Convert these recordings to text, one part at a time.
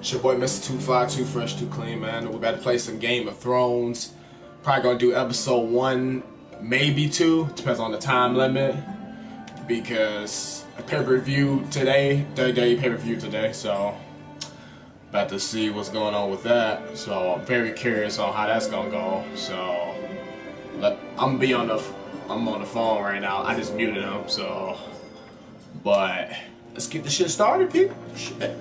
It's your boy Mista 2FLY, too fresh, too clean, man. We about to play some Game of Thrones. Probably gonna do episode 1, maybe 2, depends on the time limit. Because a pay-per-view today, 30-day pay-per-view today, so about to see what's going on with that. So I'm very curious on how that's gonna go. So I'm on the phone right now. I just muted him, so but let's get the shit started, people. Shit.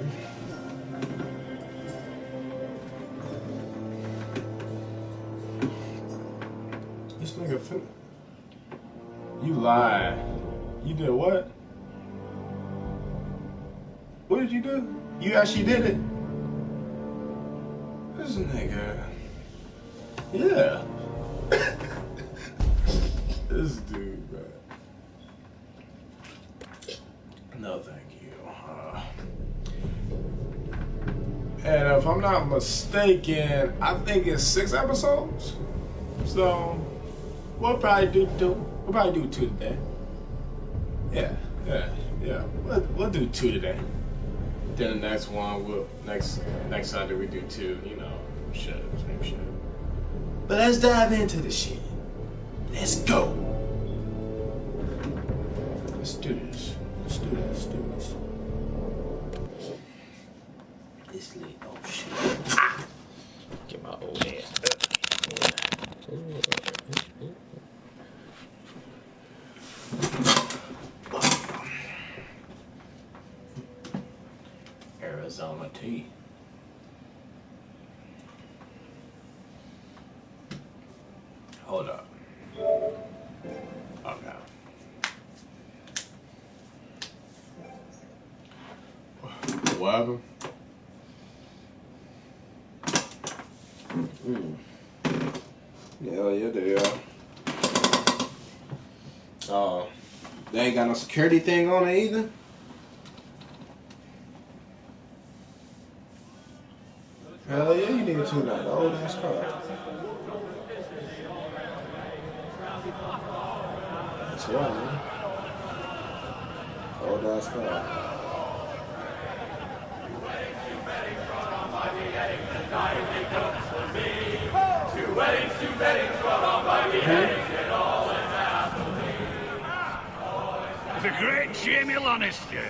This nigga you lied. You did what? What did you do? You actually did it. This nigga. Yeah. This dude, bro. No, thank you. And if I'm not mistaken, I think it's 6 episodes. So we'll probably do 2. We'll probably do 2 today. Yeah. We'll do 2 today. Then the next one, next Sunday we do 2. You know, same shit. But let's dive into the shit. Let's go. Let's do this. Let's do this. This lit. Oh shit. Get my old ass Arizona tea. Hold up. Okay. What happened? Yeah, they are. Oh, they ain't got no security thing on it either? Hell yeah, you need to know. The old ass car. That's right, man. Old ass car. Two weddings from Almighty and all that's happening. The great Jamie Lannister,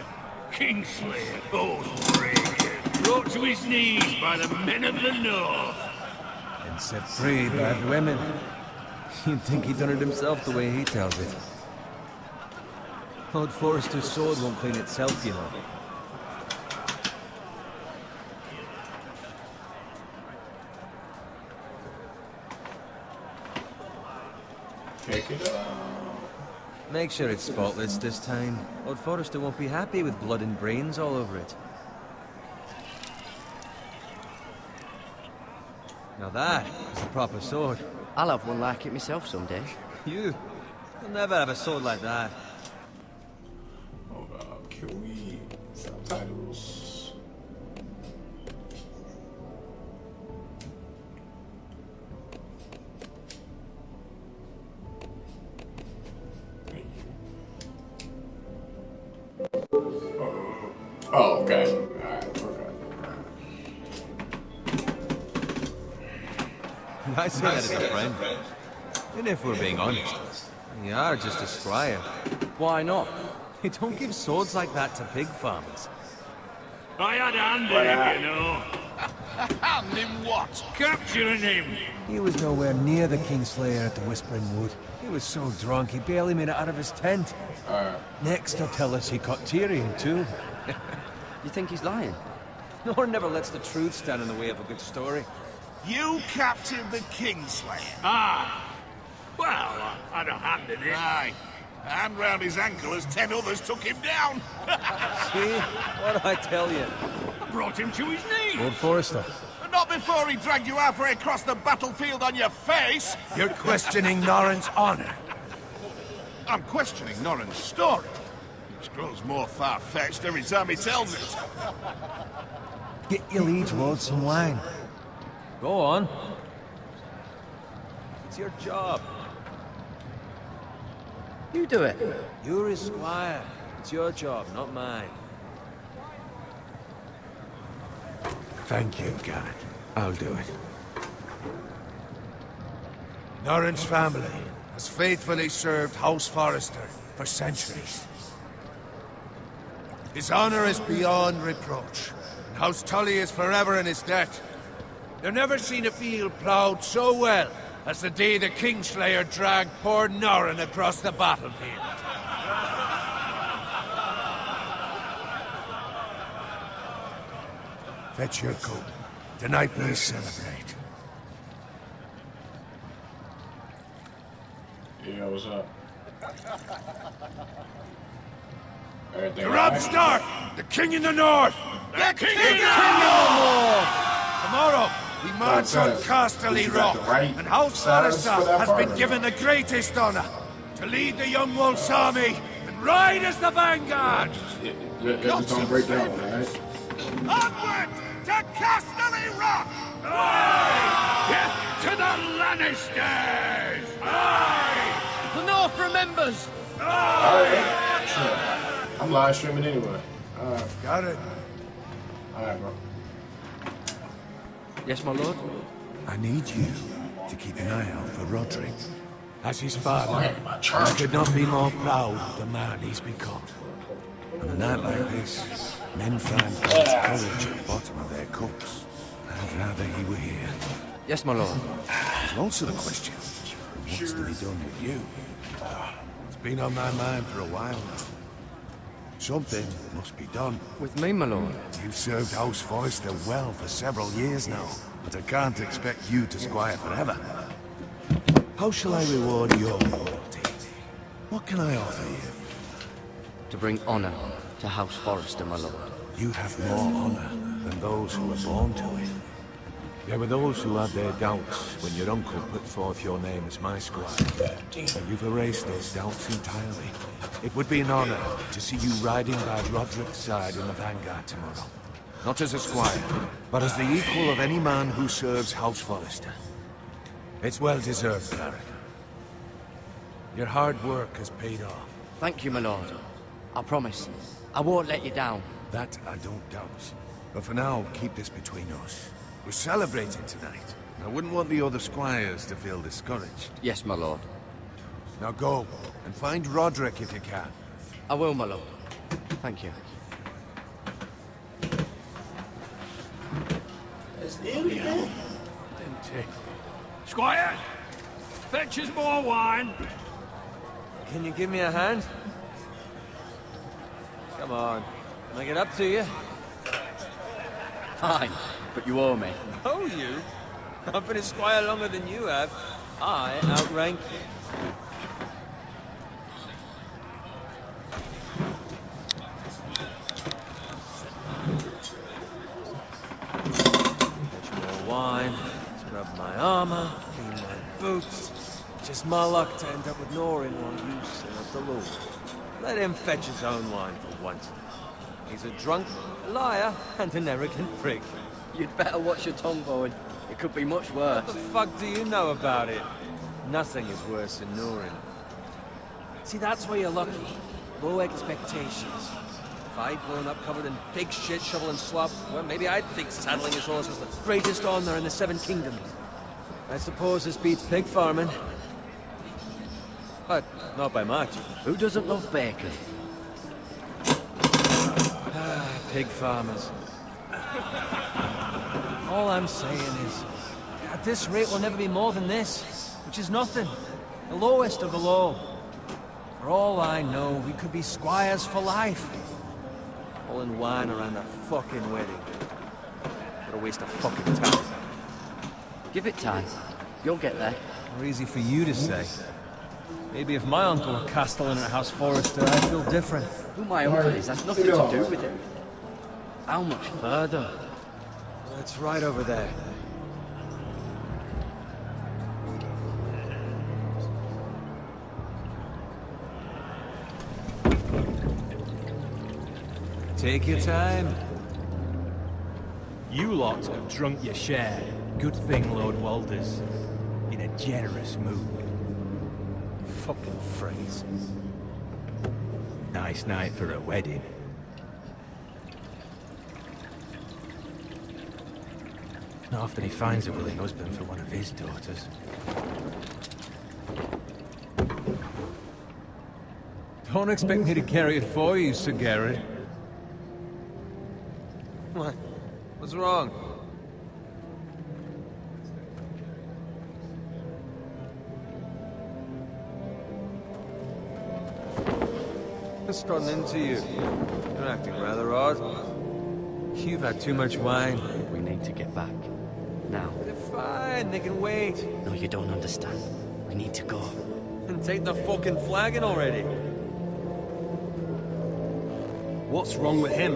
Kingslayer, Oathbreaker, brought to his knees by the men of the North. And set free by the women. You'd think he done it himself the way he tells it. Old Forrester's sword won't clean itself, you know. Pick it up. Make sure it's spotless this time. Old Forrester won't be happy with blood and brains all over it. Now that is a proper sword. I'll have one like it myself someday. You'll never have a sword like that. Hold up, can we subtitles? Oh, okay. Alright, I say that as a friend. And if we're being honest, you are just a squire. Why not? You don't give swords like that to pig farmers. I had a hand in it, you know. Hand in what? Capturing him. He was nowhere near the Kingslayer at the Whispering Wood. He was so drunk he barely made it out of his tent. Next he'll tell us he caught Tyrion too. You think he's lying? Nor never lets the truth stand in the way of a good story. You captured the Kingslayer. Ah. Well, I had a hand in it. Aye. A hand round his ankle as 10 others took him down. See? What did I tell you? I brought him to his knees. Old Forrester. Not before he dragged you halfway across the battlefield on your face. You're questioning Norrin's honor. I'm questioning Norrin's story, which grows more far-fetched every time he tells it. Get your liege lord some wine. Go on. It's your job. You do it. You're his squire. It's your job, not mine. Thank you, Garrett. I'll do it. Norrin's family has faithfully served House Forrester for centuries. His honor is beyond reproach. House Tully is forever in his debt. They've never seen a field ploughed so well as the day the Kingslayer dragged poor Norrin across the battlefield. Fetch your coat. Tonight we'll celebrate. Yeah, what's up? Rob Stark, the King in the North! The King in the North! Tomorrow, we march on Casterly Rock, and House Forrester has been given the greatest honor to lead the Young Wolf's army and ride as the vanguard! Just don't break down, right? Onward to Casterly Rock! Aye! Death to the Lannisters! Aye! The North remembers! Alright, sure. I'm live streaming anyway. Got it. Alright, bro. Yes, my lord? I need you to keep an eye out for Roderick. As his father, My I church. could not be more proud of the man he's become. On a night like this, men find false courage at the bottom of their cups. I'd rather he were here. Yes, my lord. There's also the question, what's to be done with you? It's been on my mind for a while now. Something must be done. With me, my lord. You've served House Forrester well for several years now, but I can't expect you to squire forever. How shall I reward your loyalty? What can I offer you? To bring honor to House Forrester, my lord. You have more honor than those who were born to it. There were those who had their doubts when your uncle put forth your name as my squire. But you've erased those doubts entirely. It would be an honor to see you riding by Roderick's side in the vanguard tomorrow. Not as a squire, but as the equal of any man who serves House Forrester. It's well deserved, Garrett. Your hard work has paid off. Thank you, my lord. I promise. I won't let you down. That I don't doubt. But for now, keep this between us. We're celebrating tonight. I wouldn't want the other squires to feel discouraged. Yes, my lord. Now go, and find Roderick if you can. I will, my lord. Thank you. Squire, fetch us more wine. Can you give me a hand? Come on. Can I get up to you? Fine, but you owe me. Oh, you? I've been a squire longer than you have. I outrank you. Fetch more wine, scrub my armor, clean my boots. Just my luck to end up with Norrin while you serve the Lord. Let him fetch his own wine for once. He's a drunk, a liar, and an arrogant prick. You'd better watch your tongue, boy. It could be much worse. What the fuck do you know about it? Nothing is worse than Norrin. See, that's why you're lucky. Low expectations. If I'd grown up covered in big shit, shovel and slop, well, maybe I'd think saddling his horse was the greatest honor in the Seven Kingdoms. I suppose this beats pig farming. But not by much. Who doesn't love bacon? Pig farmers. All I'm saying is, at this rate we'll never be more than this, which is nothing. The lowest of the low. For all I know, we could be squires for life. All in wine around a fucking wedding. What a waste of fucking time. Give it time. You'll get there. More easy for you to say. Maybe if my uncle were castellan at House Forrester, I'd feel different. Who my uncle is has nothing to do with it. How much further? It's right over there. Take your time. You lot have drunk your share. Good thing Lord Walder's in a generous mood. Fucking phrase. Nice night for a wedding. Not often he finds a willing husband for one of his daughters. Don't expect me to carry it for you, Sir Garrett. What? What's wrong? What's gotten into you? You're acting rather odd. You've had too much wine. We need to get back. Now. They're fine, they can wait. No, you don't understand. We need to go. And take the fucking flagon already. What's wrong with him?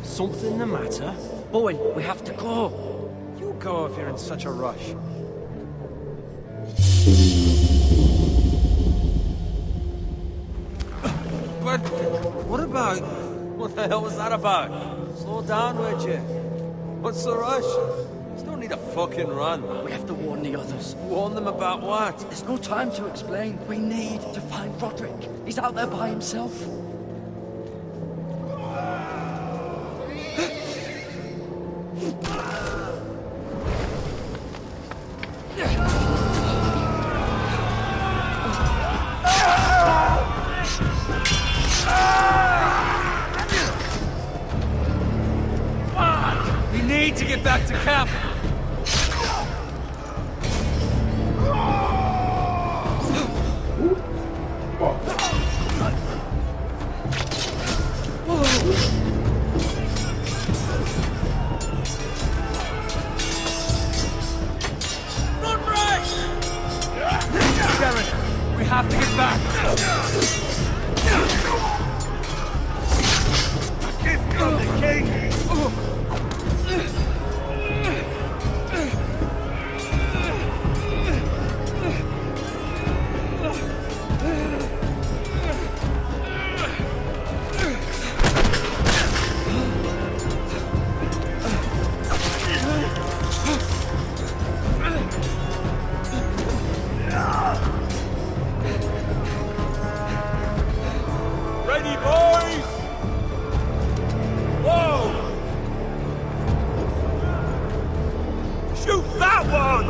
Something the matter? Bowen, we have to go. You go if you're in such a rush. But what about... What the hell was that about? Slow down, would you? What's the rush? There's no need to fucking run. We have to warn the others. Warn them about what? There's no time to explain. We need to find Roderick. He's out there by himself. We need to get back to camp. Run right! Garrett, we have to get back. Give me on the king! Ready, boys! Whoa! Shoot that one!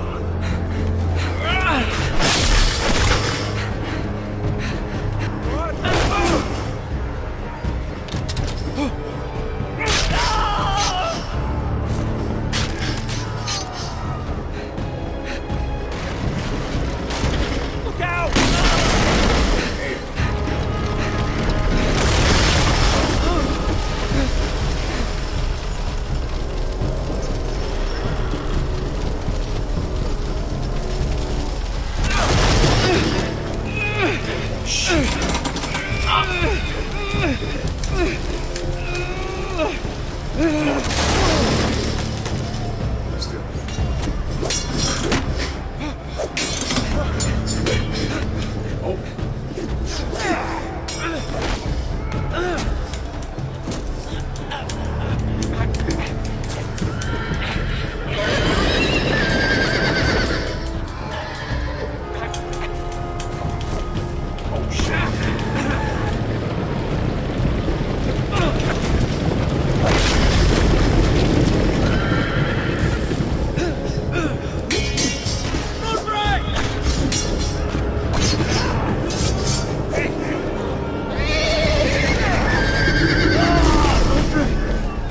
Look out!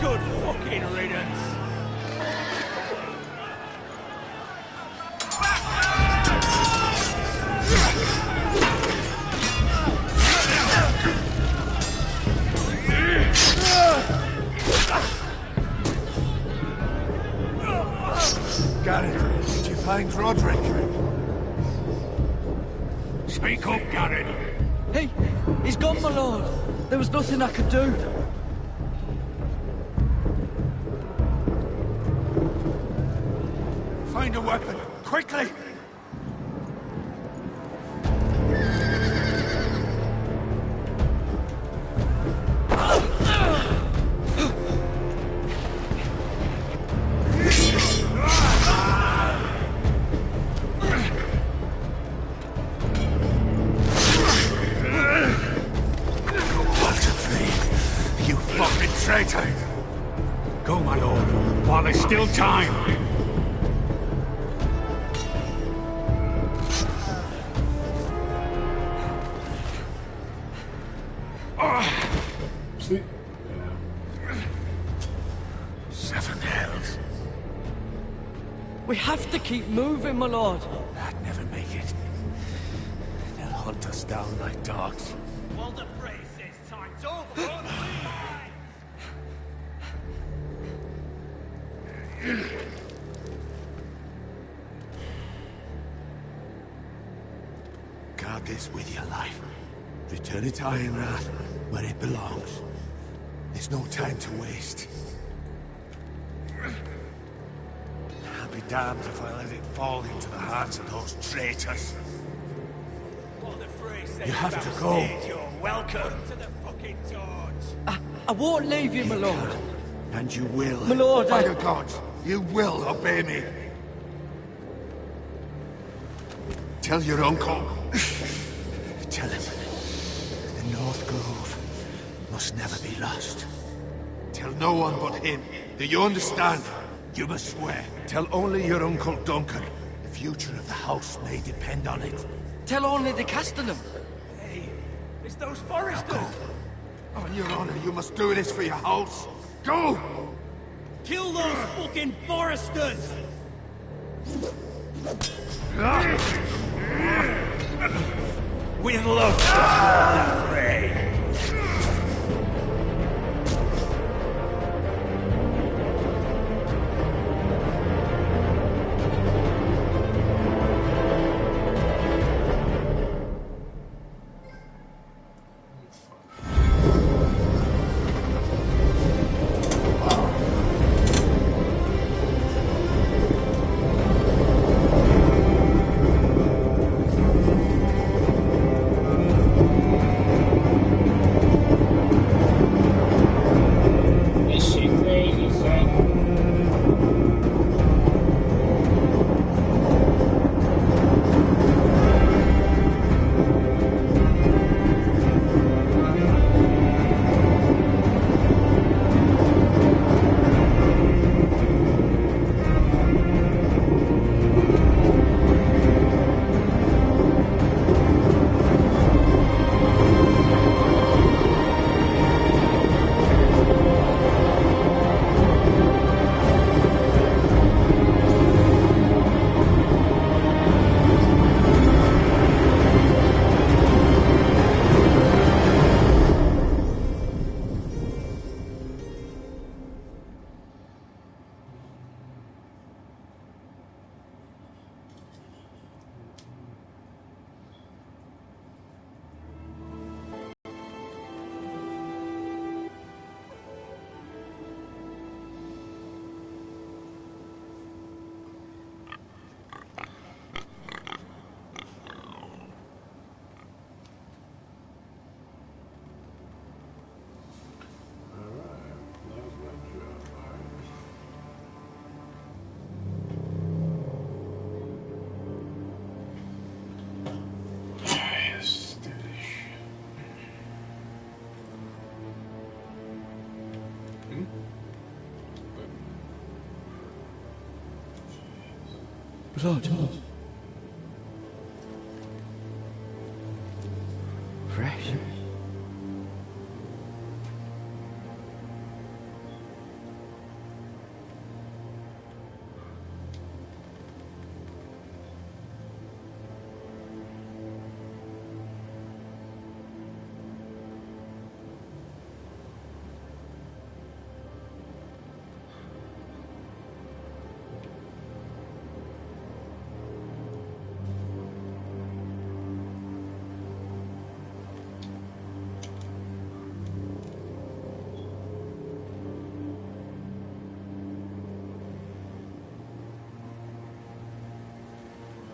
Good fucking riddance. Garrett, did you find Roderick? Speak up, Garrett. Hey, he's gone, my lord. There was nothing I could do. Find a weapon, quickly! You fucking traitor! Go, my lord. while there's still time. Sleep. 7 hells. We have to keep moving, my lord. I'd never make it. They'll hunt us down like dogs. Well, the phrase says time's over. Guard this with your life. Return it to Ironrath, where it belongs. There's no time to waste. I'll be damned if I let it fall into the hands of those traitors. Well, the phrase says You have to go. You're welcome to the fucking torch. I won't leave you, my lord. And you will. My lord, By the gods, you will obey me. Tell your uncle. Tell him. The North Grove must never be lost. Tell no one but him. Do you understand? You must swear. Tell only your Uncle Duncan. The future of the house may depend on it. tell only the Castellan. Hey, it's those foresters. On your honor, you must do this for your house. Go! Kill those fucking foresters. With love, the fray. Blood. Fresh.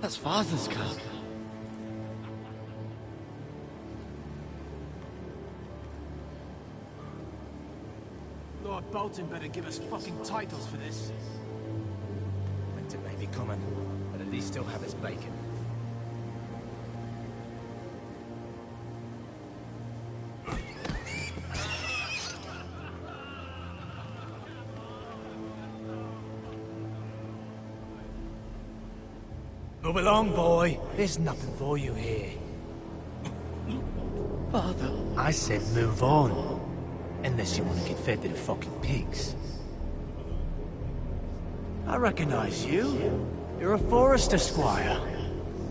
That's Father's car. Lord Bolton better give us fucking titles for this. Winter may be coming, but at least still have his bacon. Move along, boy. There's nothing for you here. Father. I said move on. Unless you want to get fed to the fucking pigs. I recognize you. You're a forester squire.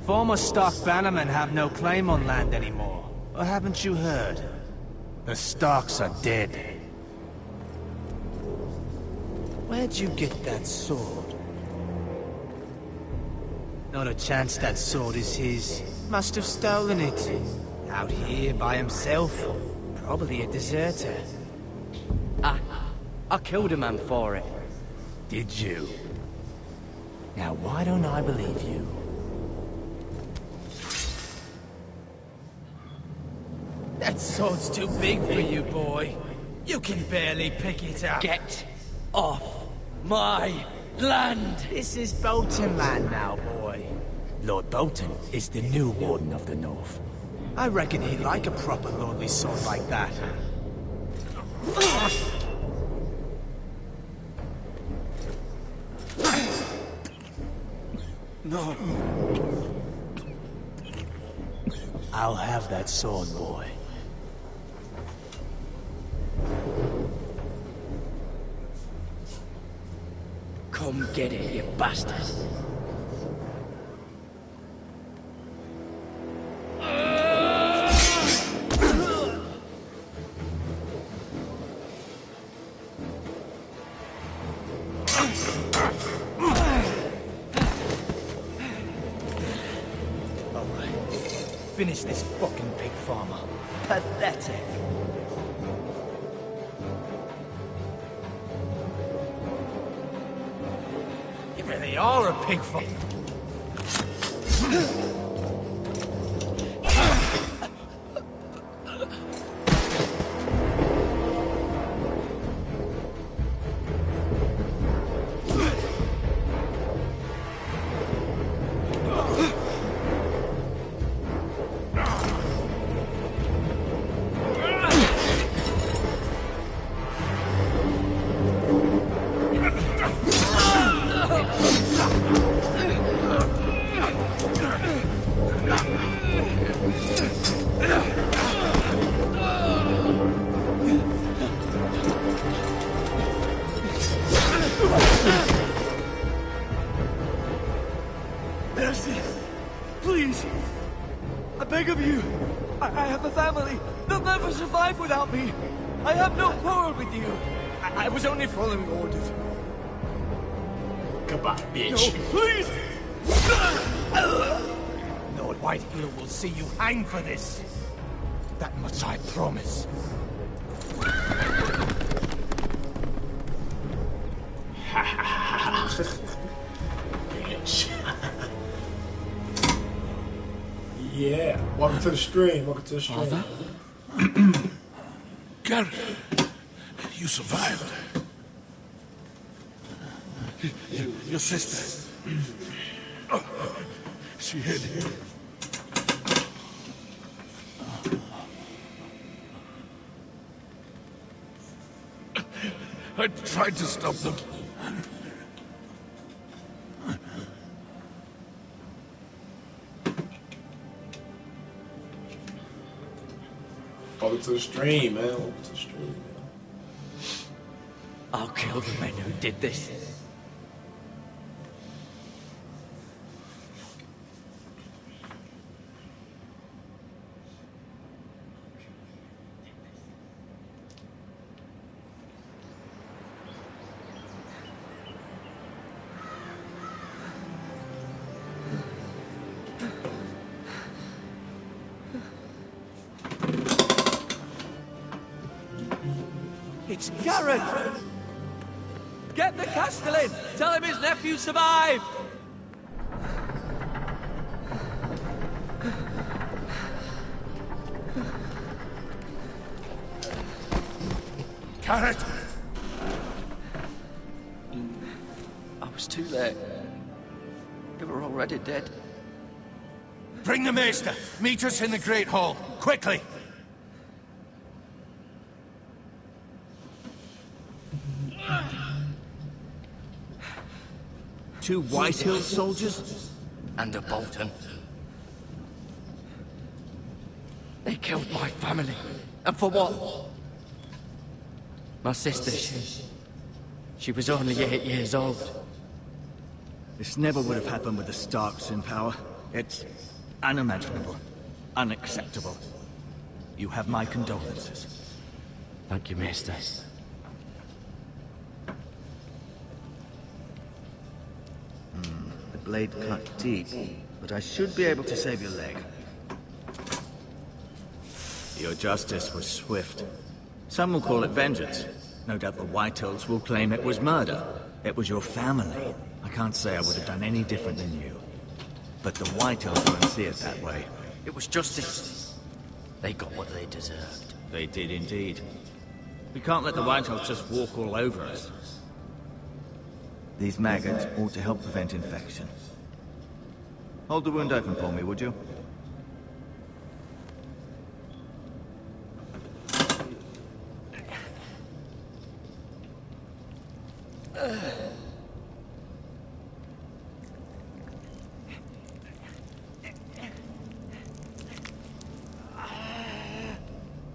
Former stock bannermen have no claim on land anymore. Or haven't you heard? The Starks are dead. Where'd you get that sword? Not a chance that sword is his. Must have stolen it. Out here by himself. Probably a deserter. I killed a man for it. Did you? Now why don't I believe you? That sword's too big for you, boy. You can barely pick it up. Get off my land! This is Bolton land now, boy. Lord Bolton is the new Warden of the North. I reckon he'd like a proper lordly sword like that. No. I'll have that sword, boy. Come get it, you bastard. Finish this fucking pig farmer. Pathetic. You really are a pig farmer. Please. I beg of you. I have a family. They'll never survive without me. I have no quarrel with you. I was only following orders. Goodbye, bitch. No, please! Lord Whitehill will see you hang for this. That much I promise. Bitch. Yeah. Welcome to the stream. Welcome to the stream. Father? Garrett, you survived. Your sister. She hid here. I tried to stop them. Welcome to the stream, man. Welcome to the stream, man. I'll kill the men who did this. It's Garrett! Get the Castellan! Tell him his nephew survived! Garrett! I was too late. They were already dead. Bring the Mista. Meet us in the Great Hall. Quickly! Two Whitehill soldiers? And a Bolton. They killed my family. And for what? My sister, she was only 8 years old. This never would have happened with the Starks in power. It's unimaginable. Unacceptable. You have my condolences. Thank you, Mista. The blade cut deep, but I should be able to save your leg. Your justice was swift. Some will call it vengeance. No doubt the Whitehills will claim it was murder. It was your family. I can't say I would have done any different than you. But the Whitehills won't see it that way. It was justice. They got what they deserved. They did indeed. We can't let the Whitehills just walk all over us. These maggots ought to help prevent infection. Hold the wound open for me, would you?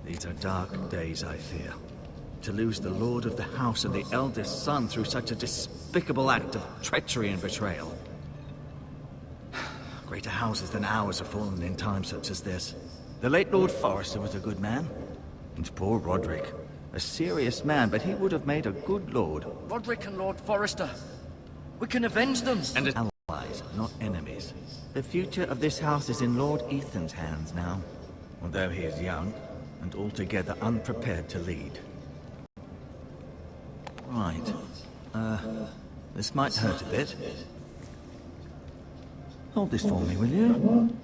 These are dark days, I fear. To lose the lord of the house and the eldest son through such a despicable act of treachery and betrayal. Greater houses than ours have fallen in times such as this. The late Lord Forrester was a good man. And poor Roderick. A serious man, but he would have made a good lord. Roderick and Lord Forrester. We can avenge them. And allies, not enemies. The future of this house is in Lord Ethan's hands now. Although he is young, and altogether unprepared to lead. Right. This might hurt a bit. Hold this for me, will you?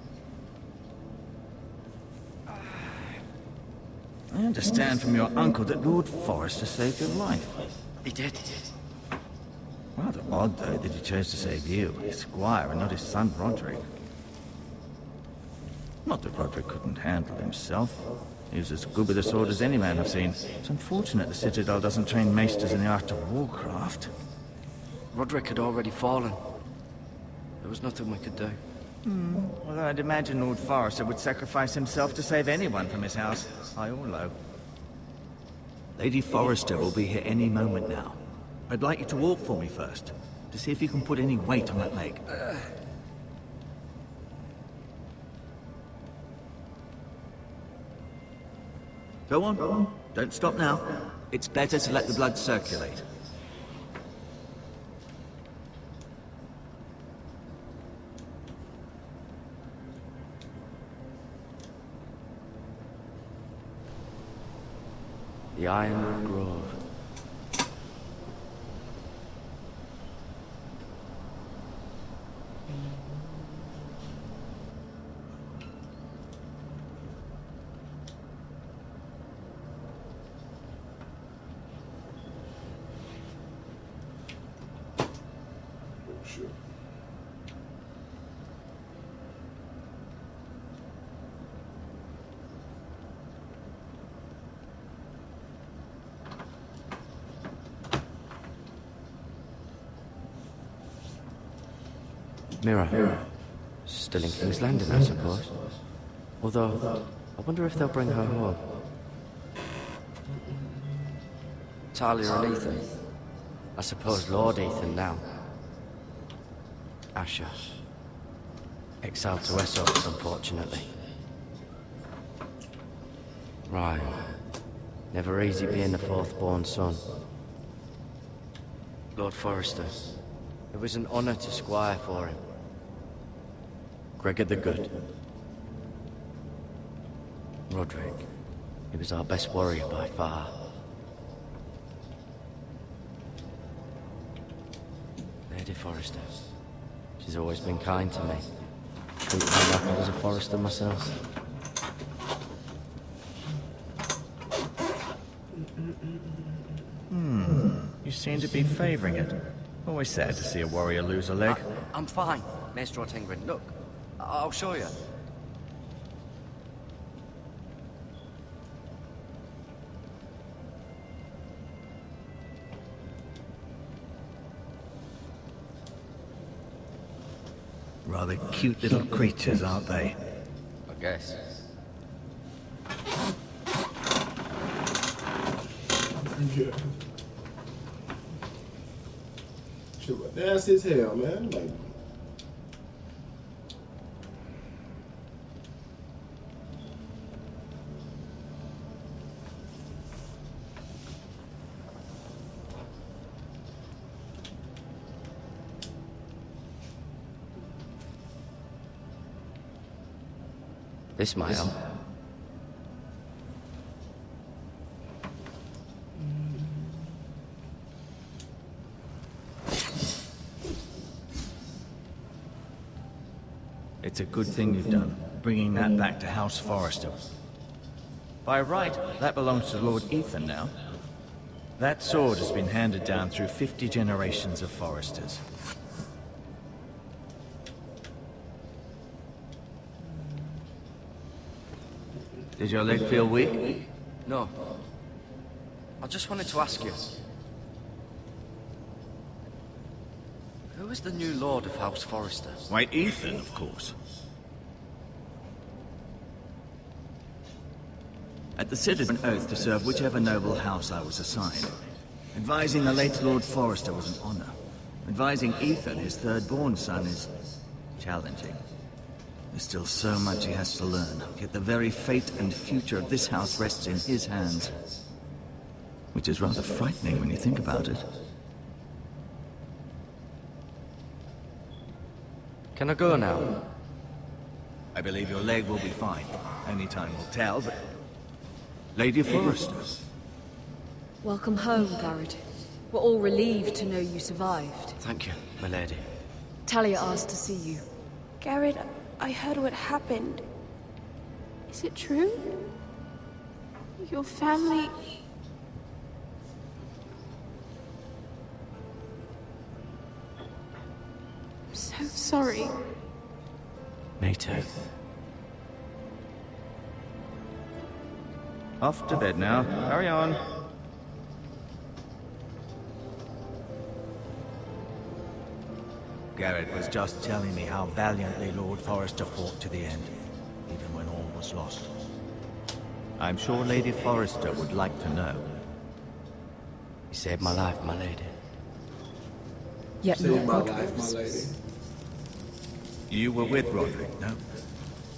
I understand from your uncle that Lord Forrester saved your life. He did. Rather odd, though, that he chose to save you, his squire, and not his son Roderick. Not that Roderick couldn't handle himself. He was as good with a sword as any man I've seen. It's unfortunate the Citadel doesn't train maesters in the art of warcraft. Roderick had already fallen. There was nothing we could do. Although I'd imagine Lord Forrester would sacrifice himself to save anyone from his house, high or low. Lady Forrester will be here any moment now. I'd like you to walk for me first, to see if you can put any weight on that leg. Go on. Don't stop now. It's better to let the blood circulate. The Ironwood Grove. Mirror. Still in King's Landing, I suppose. Although, I wonder if they'll bring her home. Talia and Ethan. I suppose Lord Ethan now. Asher. Exiled to Essex, unfortunately. Right. Never easy being the fourth-born son. Lord Forrester. It was an honor to squire for him. Gregor the Good. Roderick. He was our best warrior by far. Lady Forrester. She's always been kind to me. Treated me like I was a Forrester myself. You seem to be favoring it. Always sad to see a warrior lose a leg. I'm fine, Maester Ortengrin. Look, I'll show you. Rather cute little creatures, aren't they? I guess. Yeah. Shit, but nasty as hell, man. Like, This might help. It's a good thing you've done, bringing that back to House Forrester. By right, that belongs to Lord Ethan now. That sword has been handed down through 50 generations of Forresters. Did your leg feel weak? No. I just wanted to ask you. Who is the new Lord of House Forrester? Why, Ethan, of course. At the Citadel, an oath to serve whichever noble house I was assigned. Advising the late Lord Forrester was an honor. Advising Ethan, his third-born son, is challenging. There's still so much he has to learn, yet the very fate and future of this house rests in his hands. Which is rather frightening when you think about it. Can I go now? I believe your leg will be fine. Only time will tell, but... Lady Forrester. Welcome home, Garrett. We're all relieved to know you survived. Thank you, my lady. Talia asked to see you. Garrett, I heard what happened. Is it true? Your family... I'm so sorry. Me too. Off to bed now. Hurry on. Garrett was just telling me how valiantly Lord Forrester fought to the end, even when all was lost. I'm sure Lady Forrester would like to know. You saved my life, my lady. Yet save my not life, my lady. You were with Roderick, no?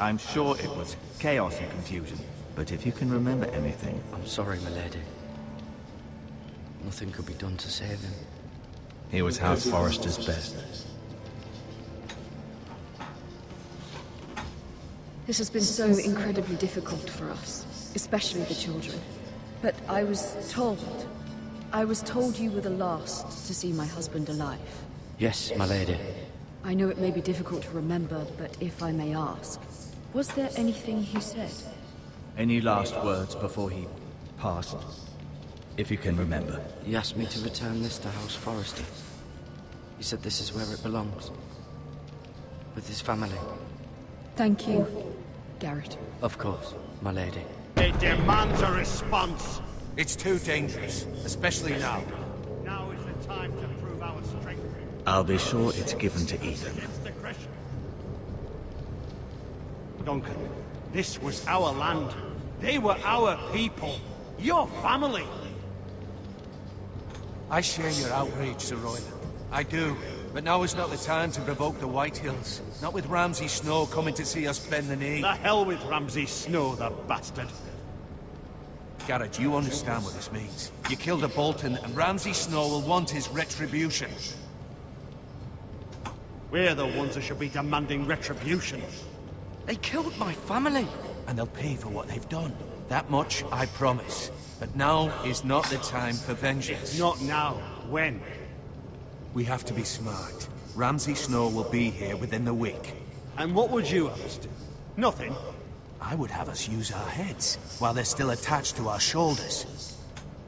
I'm sure it was chaos and confusion, but if you can remember anything... I'm sorry, my lady. Nothing could be done to save him. He was House Forrester's best. This has been so incredibly difficult for us, especially the children. But I was told you were the last to see my husband alive. Yes, my lady. I know it may be difficult to remember, but if I may ask, was there anything he said? Any last words before he passed? If you can remember. He asked me to return this to House Forrester. He said this is where it belongs. With his family. Thank you, Garrett. Of course, my lady. It demands a response. It's too dangerous, especially now. Now is the time to prove our strength. I'll be sure it's given to Ethan. Duncan, this was our land. They were our people. Your family. I share your outrage, Sir Royland. I do. But now is not the time to provoke the Whitehills. Not with Ramsay Snow coming to see us bend the knee. The hell with Ramsay Snow, the bastard. Garrett, you understand what this means. You killed a Bolton, and Ramsay Snow will want his retribution. We're the ones that should be demanding retribution. They killed my family. And they'll pay for what they've done. That much, I promise. But now is not the time for vengeance. Not now. When? We have to be smart. Ramsay Snow will be here within the week. And what would you have us do? Nothing. I would have us use our heads, while they're still attached to our shoulders.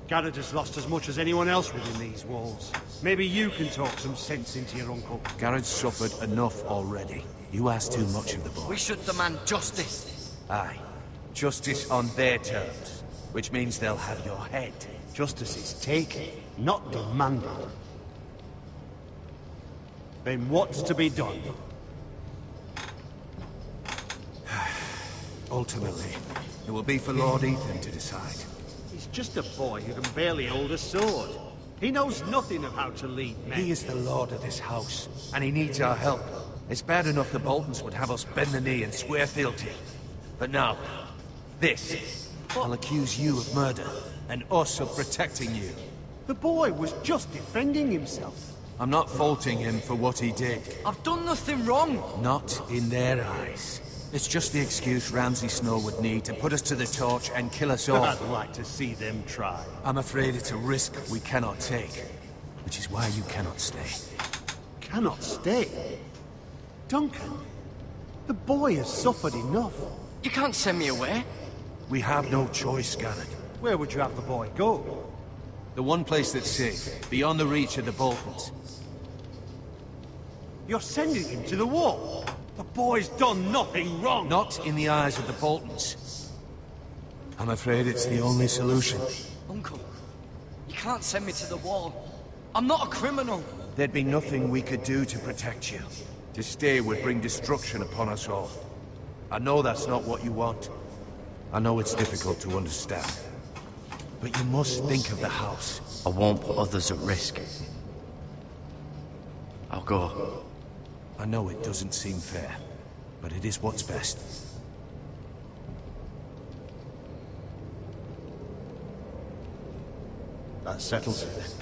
Garrett has lost as much as anyone else within these walls. Maybe you can talk some sense into your uncle. Garrett's suffered enough already. You ask too much of the boy. We should demand justice. Aye. Justice on their terms. Which means they'll have your head. Justice is taken, not demanded. Then what's to be done? ultimately, it will be for Lord Ethan to decide. He's just a boy who can barely hold a sword. He knows nothing of how to lead men. He is the lord of this house, and he needs our help. It's bad enough the Boltons would have us bend the knee and swear fealty. But now, this. I'll accuse you of murder, and us of protecting you. The boy was just defending himself. I'm not faulting him for what he did. I've done nothing wrong. Not in their eyes. It's just the excuse Ramsay Snow would need to put us to the torch and kill us all. I'd like to see them try. I'm afraid it's a risk we cannot take, which is why you cannot stay. Cannot stay? Duncan, the boy has suffered enough. You can't send me away. We have no choice, Garrett. Where would you have the boy go? The one place that's safe, beyond the reach of the Boltons. You're sending him to the wall? The boy's done nothing wrong! Not in the eyes of the Boltons. I'm afraid it's the only solution. Uncle, you can't send me to the wall. I'm not a criminal. There'd be nothing we could do to protect you. To stay would bring destruction upon us all. I know that's not what you want. I know it's difficult to understand. But you must think of the house. I won't put others at risk. I'll go. I know it doesn't seem fair, but it is what's best. That settles it.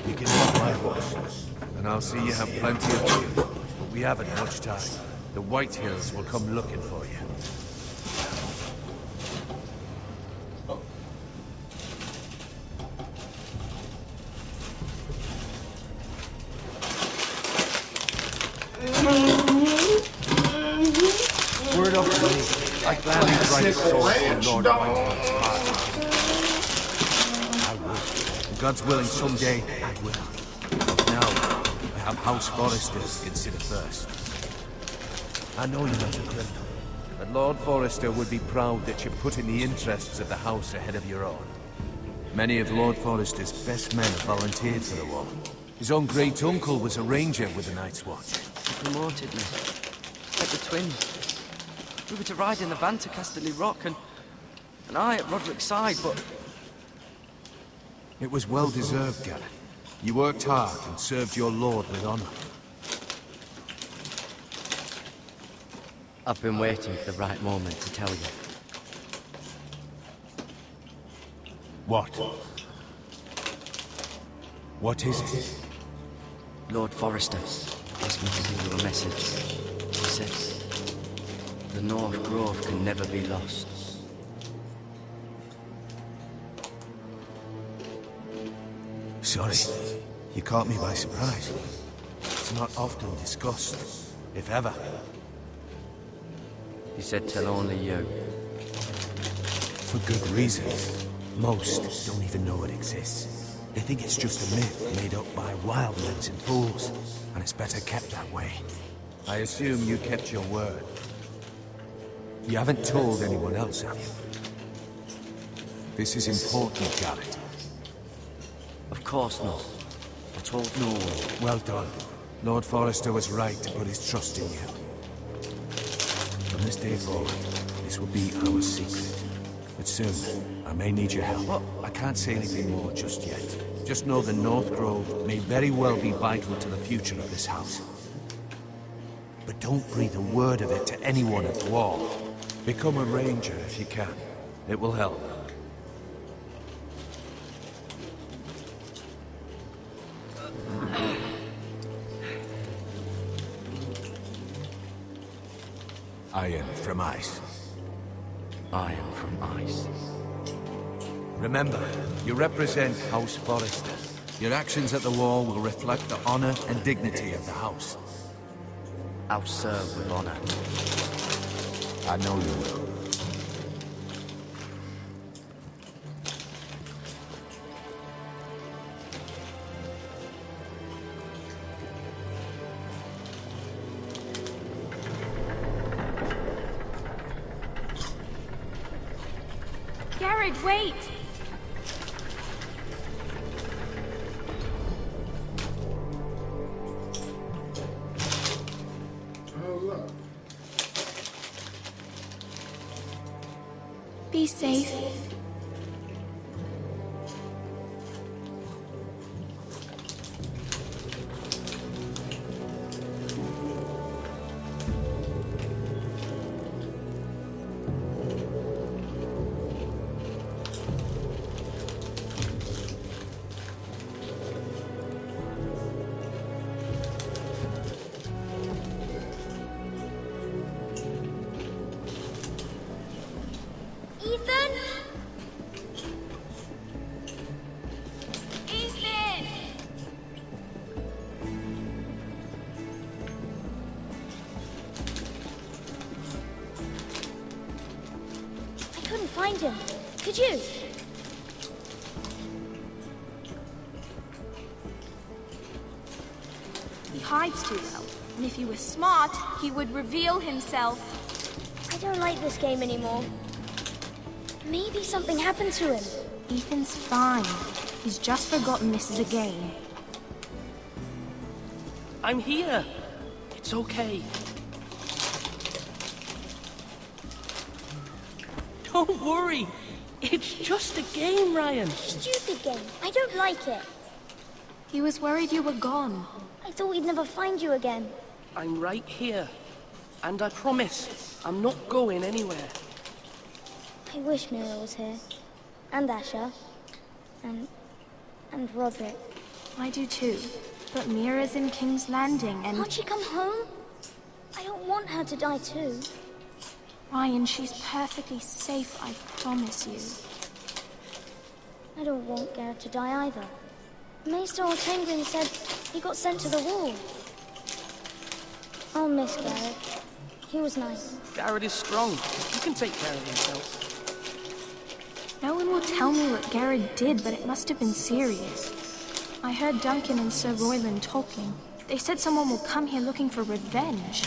You can have my horse, and I'll see you have plenty of food. We haven't much time. The White Hills will come looking for you. Word up to me. I gladly write a sword from Lord Whitehill's heart. I will. And God's willing, someday I will. But now, I have House Forresters to consider first. I know you're not a criminal, but Lord Forrester would be proud that you're putting the interests of the house ahead of your own. Many of Lord Forrester's best men have volunteered for the war. His own great-uncle was a ranger with the Night's Watch. He promoted me. Like the twins. We were to ride in the van to Casterly Rock, and I at Roderick's side, but... It was well-deserved, Garrett. You worked hard and served your lord with honor. I've been waiting for the right moment to tell you. What? What is it? Lord Forrester asked me to give you a message. He said, the North Grove can never be lost. Sorry, you caught me by surprise. It's not often discussed, if ever. He said tell only you. For good reason. Most don't even know it exists. They think it's just a myth made up by wildlings and fools, and it's better kept that way. I assume you kept your word. You haven't told anyone else, have you? This is important, Garrett. Of course not. I told no one. Well done. Lord Forrester was right to put his trust in you. From this day forward, this will be our secret. But soon, I may need your help. I can't say anything more just yet. Just know the North Grove may very well be vital to the future of this house. But don't breathe a word of it to anyone at the wall. Become a ranger if you can. It will help. Iron from ice. Iron from ice. Remember, you represent House Forrester. Your actions at the wall will reflect the honor and dignity of the house. I'll serve with honor. I know you will. Garrett, wait! Stay safe. Ethan? Ethan! I couldn't find him. Could you? He hides too well. And if he was smart, he would reveal himself. I don't like this game anymore. Maybe something happened to him. Ethan's fine. He's just forgotten this is a game. I'm here. It's okay. Don't worry. It's just a game, Ryan. Stupid game. I don't like it. He was worried you were gone. I thought we'd never find you again. I'm right here. And I promise, I'm not going anywhere. I wish Mira was here. And Asher. And Roderick. I do too. But Mira's in King's Landing and... Can't she come home? I don't want her to die too. Ryan, she's perfectly safe, I promise you. I don't want Garrett to die either. Mista 2FLY said he got sent to the wall. I'll miss Garrett. He was nice. Garrett is strong. He can take care of himself. No one will tell me what Garrett did, but it must have been serious. I heard Duncan and Sir Royland talking. They said someone will come here looking for revenge.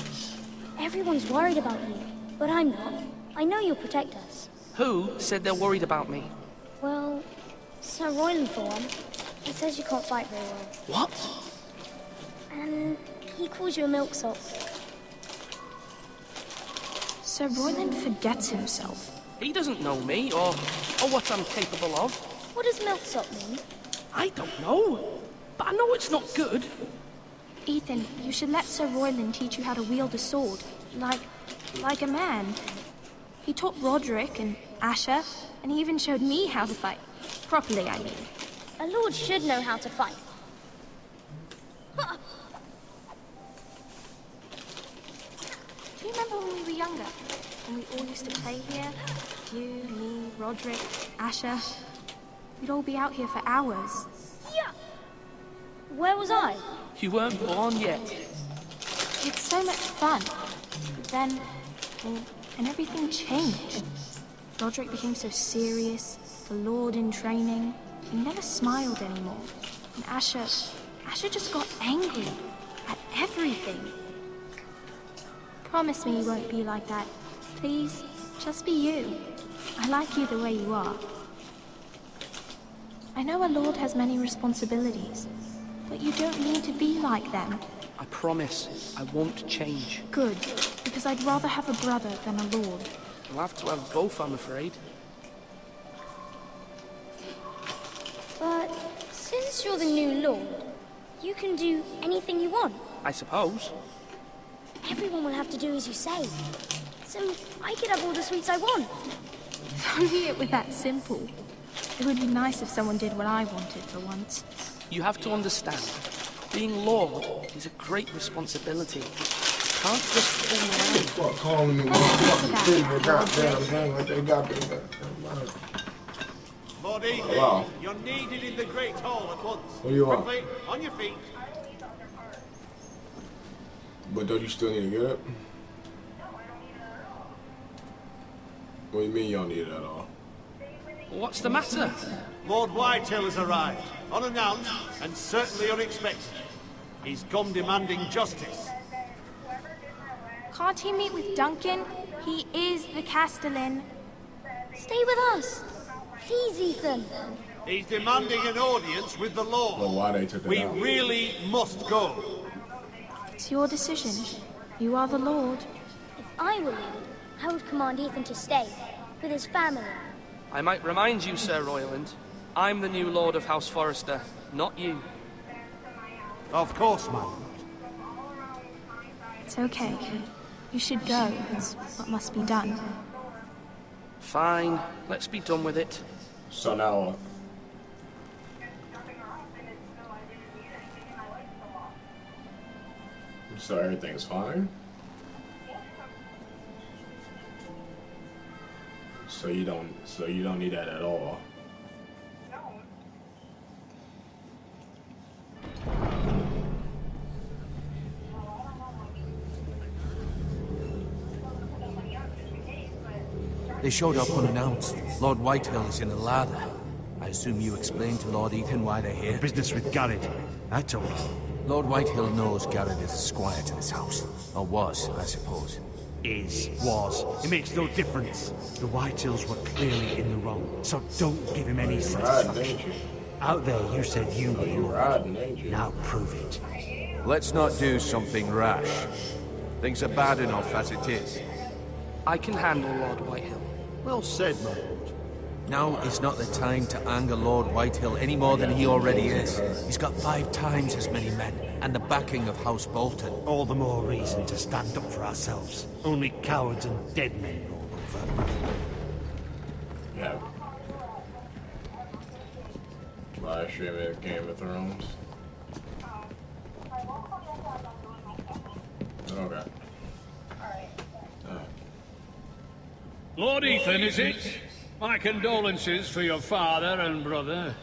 Everyone's worried about you, but I'm not. I know you'll protect us. Who said they're worried about me? Well, Sir Royland for one. He says you can't fight very well. What? And he calls you a milksop. Sir Royland forgets himself. He doesn't know me, or what I'm capable of. What does milksop mean? I don't know, but I know it's not good. Ethan, you should let Sir Royland teach you how to wield a sword. Like a man. He taught Roderick and Asher, and he even showed me how to fight. Properly, I mean. A lord should know how to fight. Do you remember when we were younger? When we all used to play here? You, me, Roderick, Asher. We'd all be out here for hours. Yeah. Where was I? You weren't born yet. It's so much fun. Then, and everything changed. Roderick became so serious, the Lord in training. He never smiled anymore. And Asher just got angry at everything. Promise me you won't be like that. Please, just be you. I like you the way you are. I know a lord has many responsibilities, but you don't need to be like them. I promise I won't change. Good, because I'd rather have a brother than a lord. You'll have to have both, I'm afraid. But since you're the new lord, you can do anything you want. I suppose. Everyone will have to do as you say. So I could have all the sweets I want. If only it were that simple. It would be nice if someone did what I wanted for once. You have to understand, being Lord is a great responsibility. Can't just fool around. Fuck calling me motherfucking thing, goddamn thing like they got me. Lord Ethan, Hello. You're needed in the Great Hall at once. What do you want? Quickly, on your feet. But don't you still need to get up? What do you mean you don't need it at all? What's the matter? Lord Whitehill has arrived, unannounced and certainly unexpected. He's come demanding justice. Can't he meet with Duncan? He is the Castellan. Stay with us. Please, Ethan. He's demanding an audience with the Lord. Well, why they took it We out? really must go. It's your decision. You are the Lord. If I were lord, I would command Ethan to stay with his family. I might remind you, Sir Royland, I'm the new Lord of House Forrester, not you. Of course, my lord. It's okay. You should go. It's what must be done. Fine. Let's be done with it. So now... So everything's fine? So you don't need that at all. They showed up unannounced. Lord Whitehill is in the lather. I assume you explained to Lord Ethan why they're here? Business with Garrett. I told him. Lord Whitehill knows Garrett is a squire to this house. Or was, I suppose. Was. It makes no difference. The Whitehills were clearly in the wrong, so don't give him any satisfaction. Out there, you said you were the Lord. Now prove it. Let's not do something rash. Things are bad enough as it is. I can handle Lord Whitehill. Well said, my lord. Now is not the time to anger Lord Whitehill any more than he already is. He's got 5 times as many men, and the backing of House Bolton. All the more reason to stand up for ourselves. Only cowards and dead men roll over. Yeah. Live streaming Game of Thrones. Okay. Lord Ethan, is it? My condolences for your father and brother.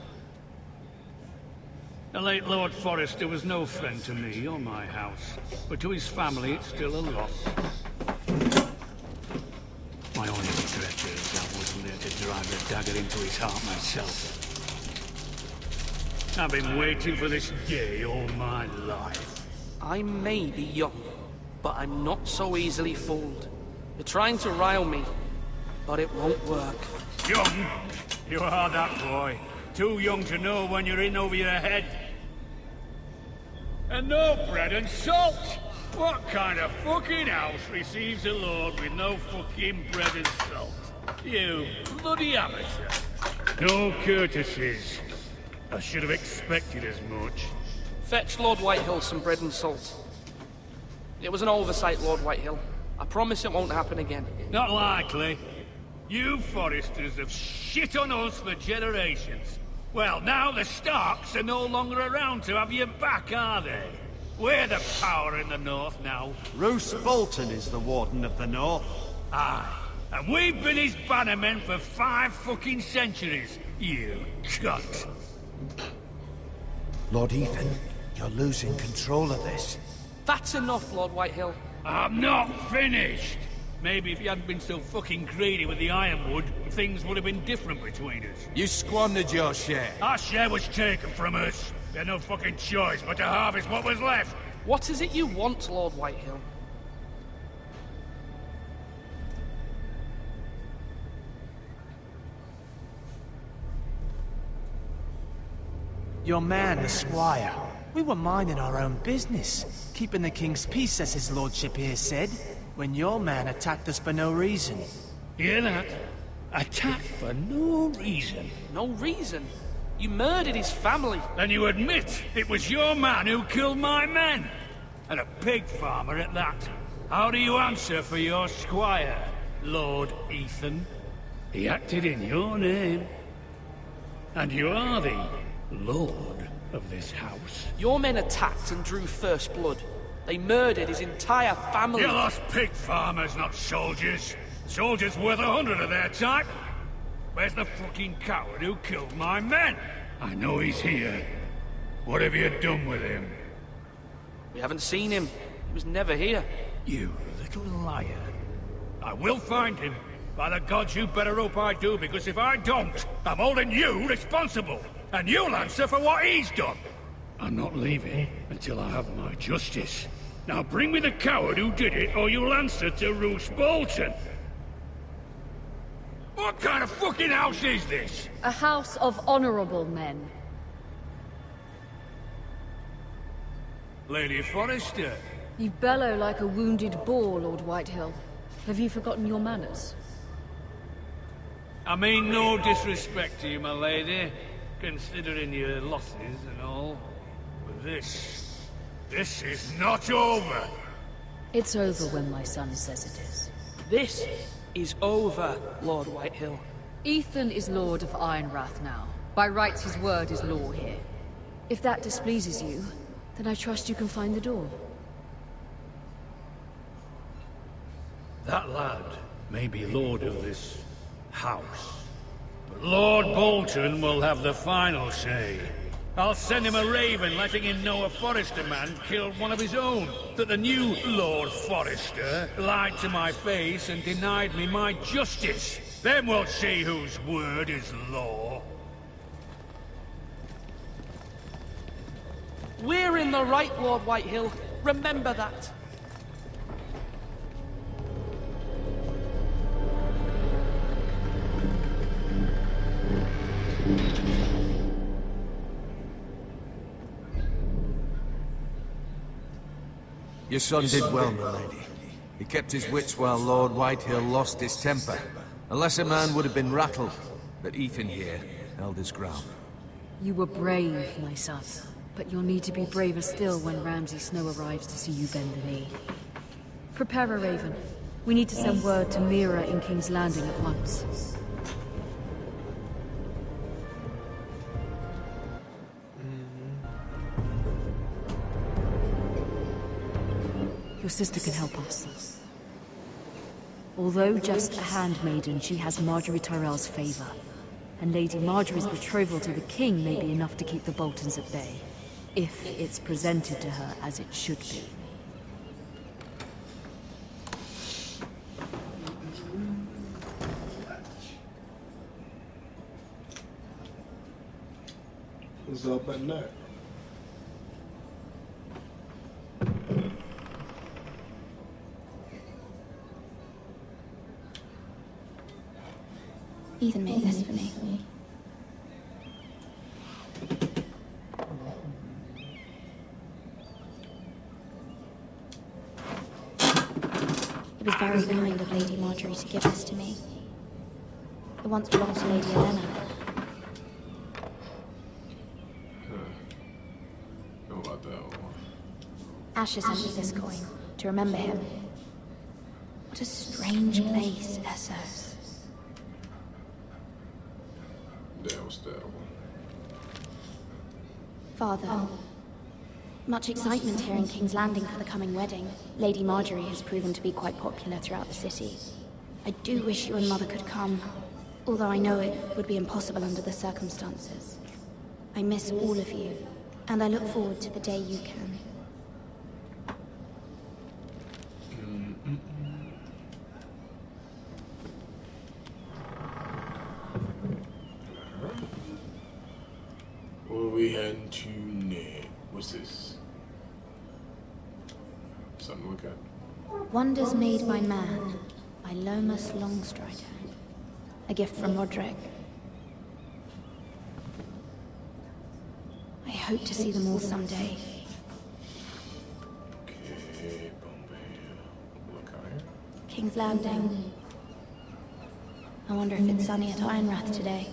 The late Lord Forrester was no friend to me or my house, but to his family it's still a loss. My only regret is I wasn't there to drive the dagger into his heart myself. I've been waiting for this day all my life. I may be young, but I'm not so easily fooled. You're trying to rile me, but it won't work. Young? You are that boy. Too young to know when you're in over your head. And no bread and salt! What kind of fucking house receives a lord with no fucking bread and salt? You bloody amateur. No courtesies. I should have expected as much. Fetch Lord Whitehill some bread and salt. It was an oversight, Lord Whitehill. I promise it won't happen again. Not likely. You Forresters have shit on us for generations. Well, now the Starks are no longer around to have your back, are they? We're the power in the north now. Roose Bolton is the Warden of the North. Aye. And we've been his bannermen for 5 fucking centuries, you cunt. Lord Ethan, you're losing control of this. That's enough, Lord Whitehill. I'm not finished. Maybe if you hadn't been so fucking greedy with the ironwood, things would have been different between us. You squandered your share. Our share was taken from us. We had no fucking choice but to harvest what was left. What is it you want, Lord Whitehill? Your man, the squire. We were minding our own business, keeping the king's peace, as his lordship here said, when your man attacked us for no reason. Hear that? Attacked for no reason. No reason? You murdered his family. Then you admit it was your man who killed my men. And a pig farmer at that. How do you answer for your squire, Lord Ethan? He acted in your name. And you are the Lord of this house. Your men attacked and drew first blood. They murdered his entire family. You lost pig farmers, not soldiers. Soldiers worth 100 of their type. Where's the fucking coward who killed my men? I know he's here. What have you done with him? We haven't seen him. He was never here. You little liar. I will find him. By the gods, you better hope I do, because if I don't, I'm holding you responsible. And you'll answer for what he's done. I'm not leaving until I have my justice. Now bring me the coward who did it, or you'll answer to Roose Bolton. What kind of fucking house is this? A house of honorable men. Lady Forrester. You bellow like a wounded boar, Lord Whitehill. Have you forgotten your manners? I mean no disrespect to you, my lady, considering your losses and all. But this is not over. It's over when my son says it is. This is over, Lord Whitehill. Ethan is Lord of Ironrath now. By rights, his word is law here. If that displeases you, then I trust you can find the door. That lad may be lord of this house, but Lord Bolton will have the final say. I'll send him a raven letting him know a Forrester man killed one of his own. That the new Lord Forrester lied to my face and denied me my justice. Then we'll see whose word is law. We're in the right, Lord Whitehill. Remember that. Your son did well, my lady. He kept his wits while Lord Whitehill lost his temper. A lesser man would have been rattled, but Ethan here held his ground. You were brave, my son. But you'll need to be braver still when Ramsay Snow arrives to see you bend the knee. Prepare a raven. We need to send word to Mira in King's Landing at once. Your sister can help us. Although just a handmaiden, she has Marjorie Tyrell's favor. And Lady Marjorie's betrothal to the king may be enough to keep the Boltons at bay. If it's presented to her as it should be. What's up at that? Ethan made this for me. It was very kind of Lady Marjorie to give this to me. It once belonged to Lady Elena. Know about that one. Asher sent me this coin to remember him. What a strange place, Essos. That was that one. Father, much excitement here in King's Landing for the coming wedding. Lady Marjorie has proven to be quite popular throughout the city. I do wish you and Mother could come, although I know it would be impossible under the circumstances. I miss all of you, and I look forward to the day you can. Where we heading to next? What's this? Something to look at. Wonders Made by Man, by Lomas Longstrider. A gift from Roderick. I hope to see them all someday. Okay, look out here. King's Landing. I wonder if it's sunny at Ironrath today.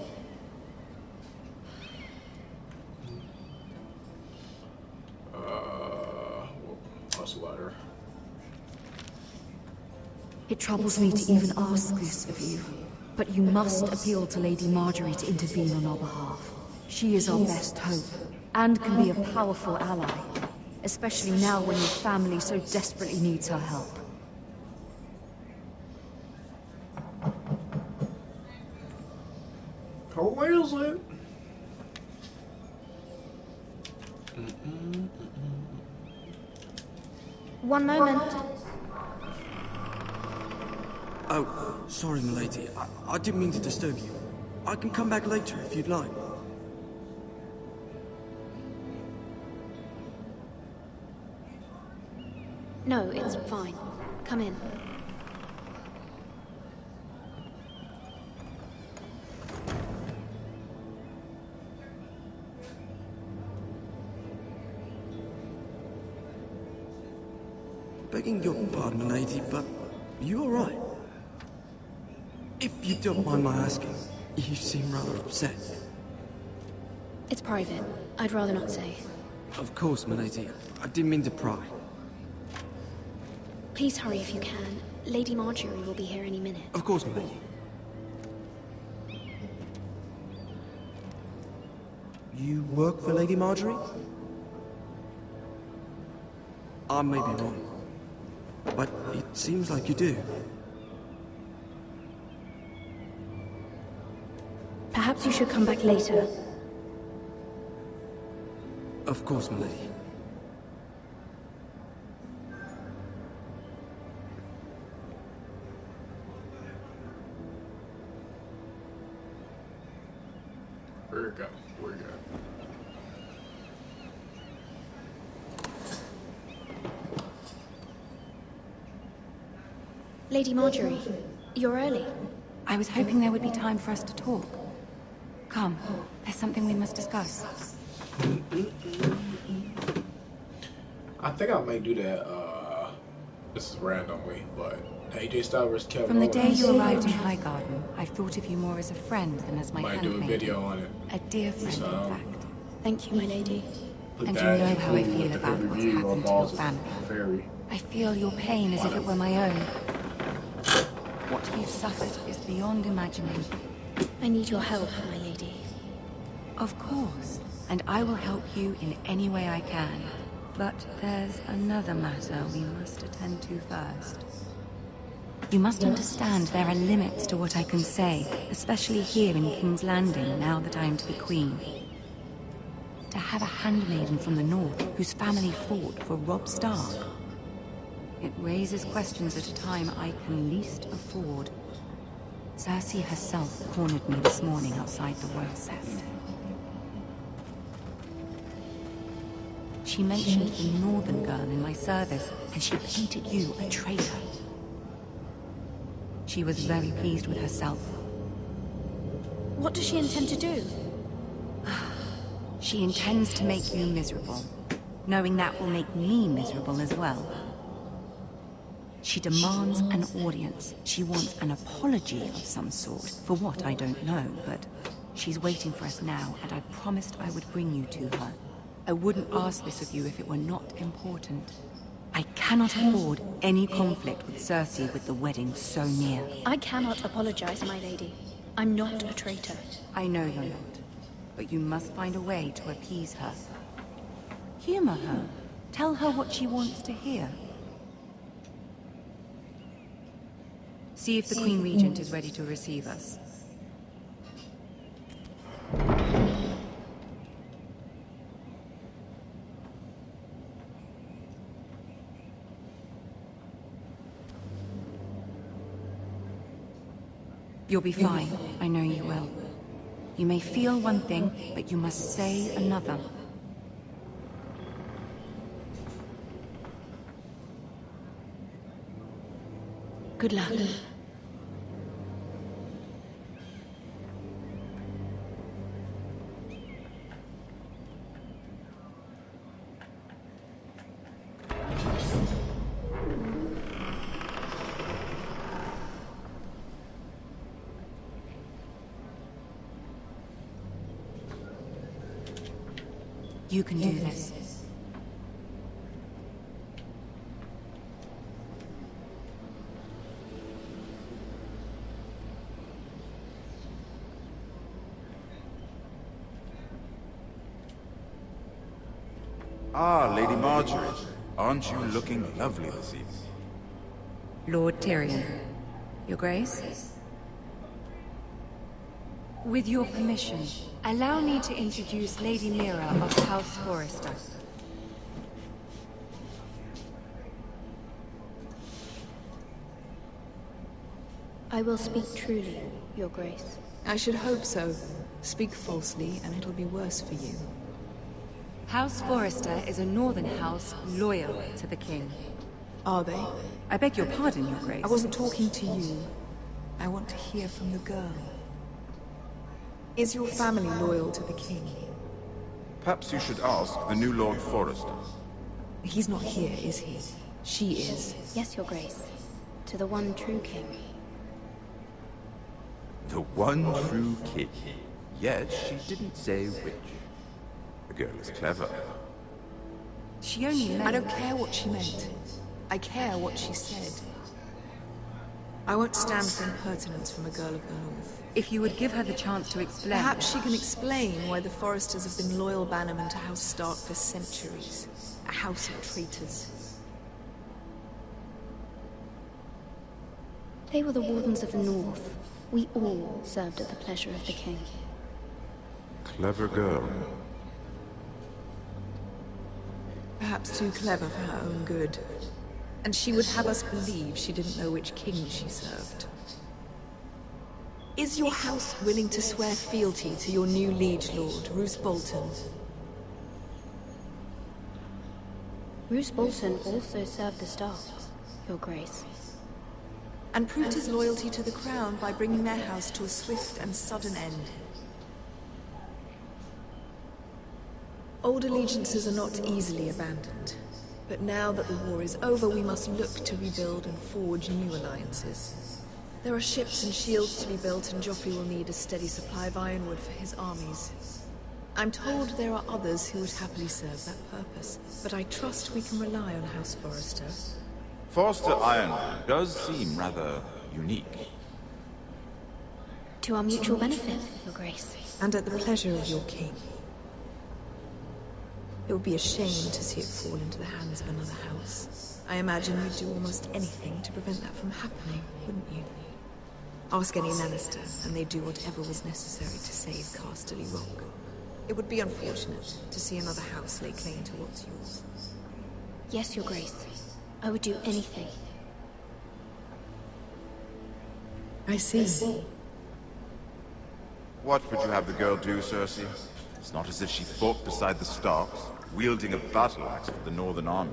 What's the letter? It troubles me to even ask this of you, but you must appeal to Lady Marjorie to intervene on our behalf. She is our best hope, and can be a powerful ally, especially now when your family so desperately needs her help. Where is it? One moment. Oh, sorry, milady. I didn't mean to disturb you. I can come back later if you'd like. No, it's fine. Come in. Begging your pardon, milady, but are you all right? If you don't mind my asking, you seem rather upset. It's private. I'd rather not say. Of course, milady. I didn't mean to pry. Please hurry if you can. Lady Marjorie will be here any minute. Of course, milady. You work for Lady Marjorie? I may be wrong, but it seems like you do. Perhaps you should come back later. Of course, milady. Where'd it go? Where'd it go? Lady Marjorie, you're early. I was hoping there would be time for us to talk. Come, there's something we must discuss. I think I might do that, this is randomly, but AJ Styles vs. Kevin From the day Owens. you arrived in Highgarden, I've thought of you more as a friend than as my Might handmaid. do a video on it. A dear friend, So, in fact. Thank you, my lady. Put And you that know how I feel with the about what's review happened of to your Balls of family. Fairy. I feel your pain as if it were my own. What you've suffered is beyond imagining. I need your help, my lady. Of course, and I will help you in any way I can. But there's another matter we must attend to first. You must understand there are limits to what I can say, especially here in King's Landing, now that I am to be queen. To have a handmaiden from the north whose family fought for Robb Stark. It raises questions at a time I can least afford. Cersei herself cornered me this morning outside the Royal Sept. She mentioned the northern girl in my service, and she painted you a traitor. She was very pleased with herself. What does she intend to do? She intends to make you miserable, knowing that will make me miserable as well. She demands an audience. She wants an apology of some sort. For what, I don't know, but she's waiting for us now, and I promised I would bring you to her. I wouldn't ask this of you if it were not important. I cannot afford any conflict with Cersei with the wedding so near. I cannot apologize, my lady. I'm not a traitor. I know you're not, but you must find a way to appease her. Humor her. Tell her what she wants to hear. See if the Queen Regent is ready to receive us. You'll be fine. I know you will. You may feel one thing, but you must say another. Good luck. You can do this. Ah, Lady Marjorie. Aren't you looking lovely this evening? Lord Tyrion. Your Grace? With your permission, allow me to introduce Lady Mira of House Forrester. I will speak truly, Your Grace. I should hope so. Speak falsely, and it'll be worse for you. House Forrester is a northern house loyal to the king. Are they? I beg your pardon, Your Grace. I wasn't talking to you. I want to hear from the girl. Is your family loyal to the king? Perhaps you should ask the new Lord Forrester. He's not here, is he? She is. Yes, Your Grace. To the one true king. The one true king. Yet she didn't say which. The girl is clever. She only meant... I don't care what she meant. I care what she said. I won't stand for impertinence from a girl of the North. If you would give her the chance to explain... Perhaps she can explain why the Foresters have been loyal bannermen to House Stark for centuries. A house of traitors. They were the Wardens of the North. We all served at the pleasure of the king. Clever girl. Perhaps too clever for her own good. And she would have us believe she didn't know which king she served. Is your house willing to swear fealty to your new liege lord, Roose Bolton? Roose Bolton also served the Starks, Your Grace. And proved his loyalty to the crown by bringing their house to a swift and sudden end. Old allegiances are not easily abandoned. But now that the war is over, we must look to rebuild and forge new alliances. There are ships and shields to be built, and Joffrey will need a steady supply of ironwood for his armies. I'm told there are others who would happily serve that purpose, but I trust we can rely on House Forrester. Forster Ironwood does seem rather unique. To our mutual benefit, Your Grace. And at the pleasure of your king. It would be a shame to see it fall into the hands of another house. I imagine you'd do almost anything to prevent that from happening, wouldn't you? Ask any Lannister, and they'd do whatever was necessary to save Casterly Rock. It would be unfortunate to see another house lay claim to what's yours. Yes, Your Grace. I would do anything. I see. What would you have the girl do, Cersei? It's not as if she fought beside the Starks, wielding a battle axe for the Northern Army.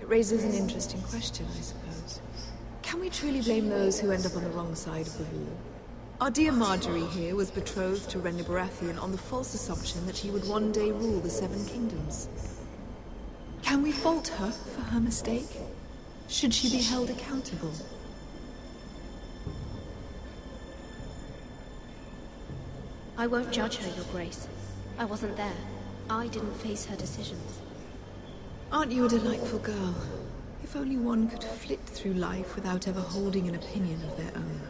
It raises an interesting question, I suppose. Can we truly blame those who end up on the wrong side of the war? Our dear Marjorie here was betrothed to Renly Baratheon on the false assumption that he would one day rule the Seven Kingdoms. Can we fault her for her mistake? Should she be held accountable? I won't judge her, Your Grace. I wasn't there. I didn't face her decisions. Aren't you a delightful girl? If only one could flit through life without ever holding an opinion of their own.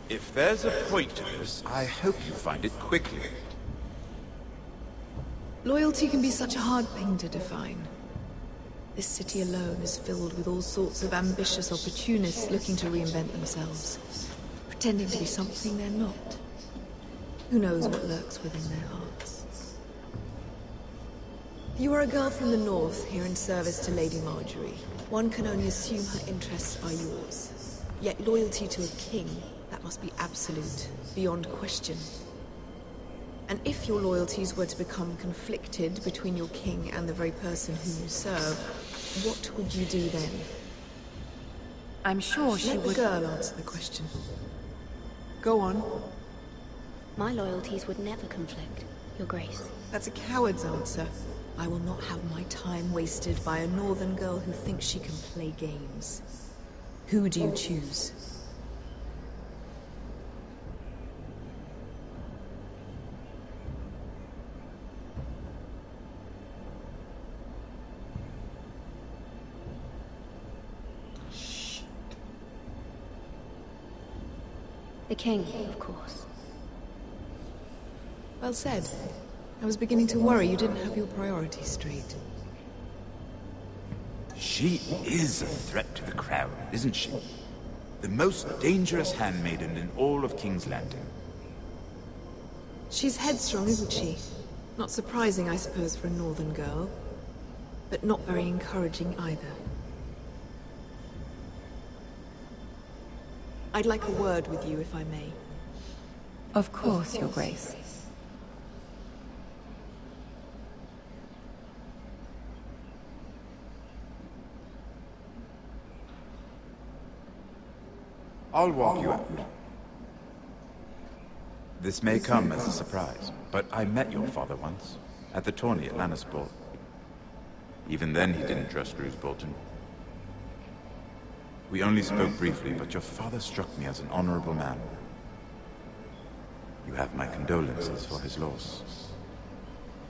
If there's a point to this, I hope you find it quickly. Loyalty can be such a hard thing to define. This city alone is filled with all sorts of ambitious opportunists looking to reinvent themselves, pretending to be something they're not. Who knows what lurks within their hearts? You are a girl from the north, here in service to Lady Marjorie. One can only assume her interests are yours. Yet loyalty to a king, that must be absolute, beyond question. And if your loyalties were to become conflicted between your king and the very person whom you serve, what would you do then? I'm sure she would... Let the girl answer the question. Go on. My loyalties would never conflict, Your Grace. That's a coward's answer. I will not have my time wasted by a northern girl who thinks she can play games. Who do you choose? The king, of course. Well said. I was beginning to worry you didn't have your priorities straight. She is a threat to the crown, isn't she? The most dangerous handmaiden in all of King's Landing. She's headstrong, isn't she? Not surprising, I suppose, for a northern girl. But not very encouraging either. I'd like a word with you, if I may. Of course, Your Grace. I'll walk you out. This may come as a surprise, but I met your father once, at the tourney at Lannisport. Even then he didn't trust Roose Bolton. We only spoke briefly, but your father struck me as an honorable man. You have my condolences for his loss.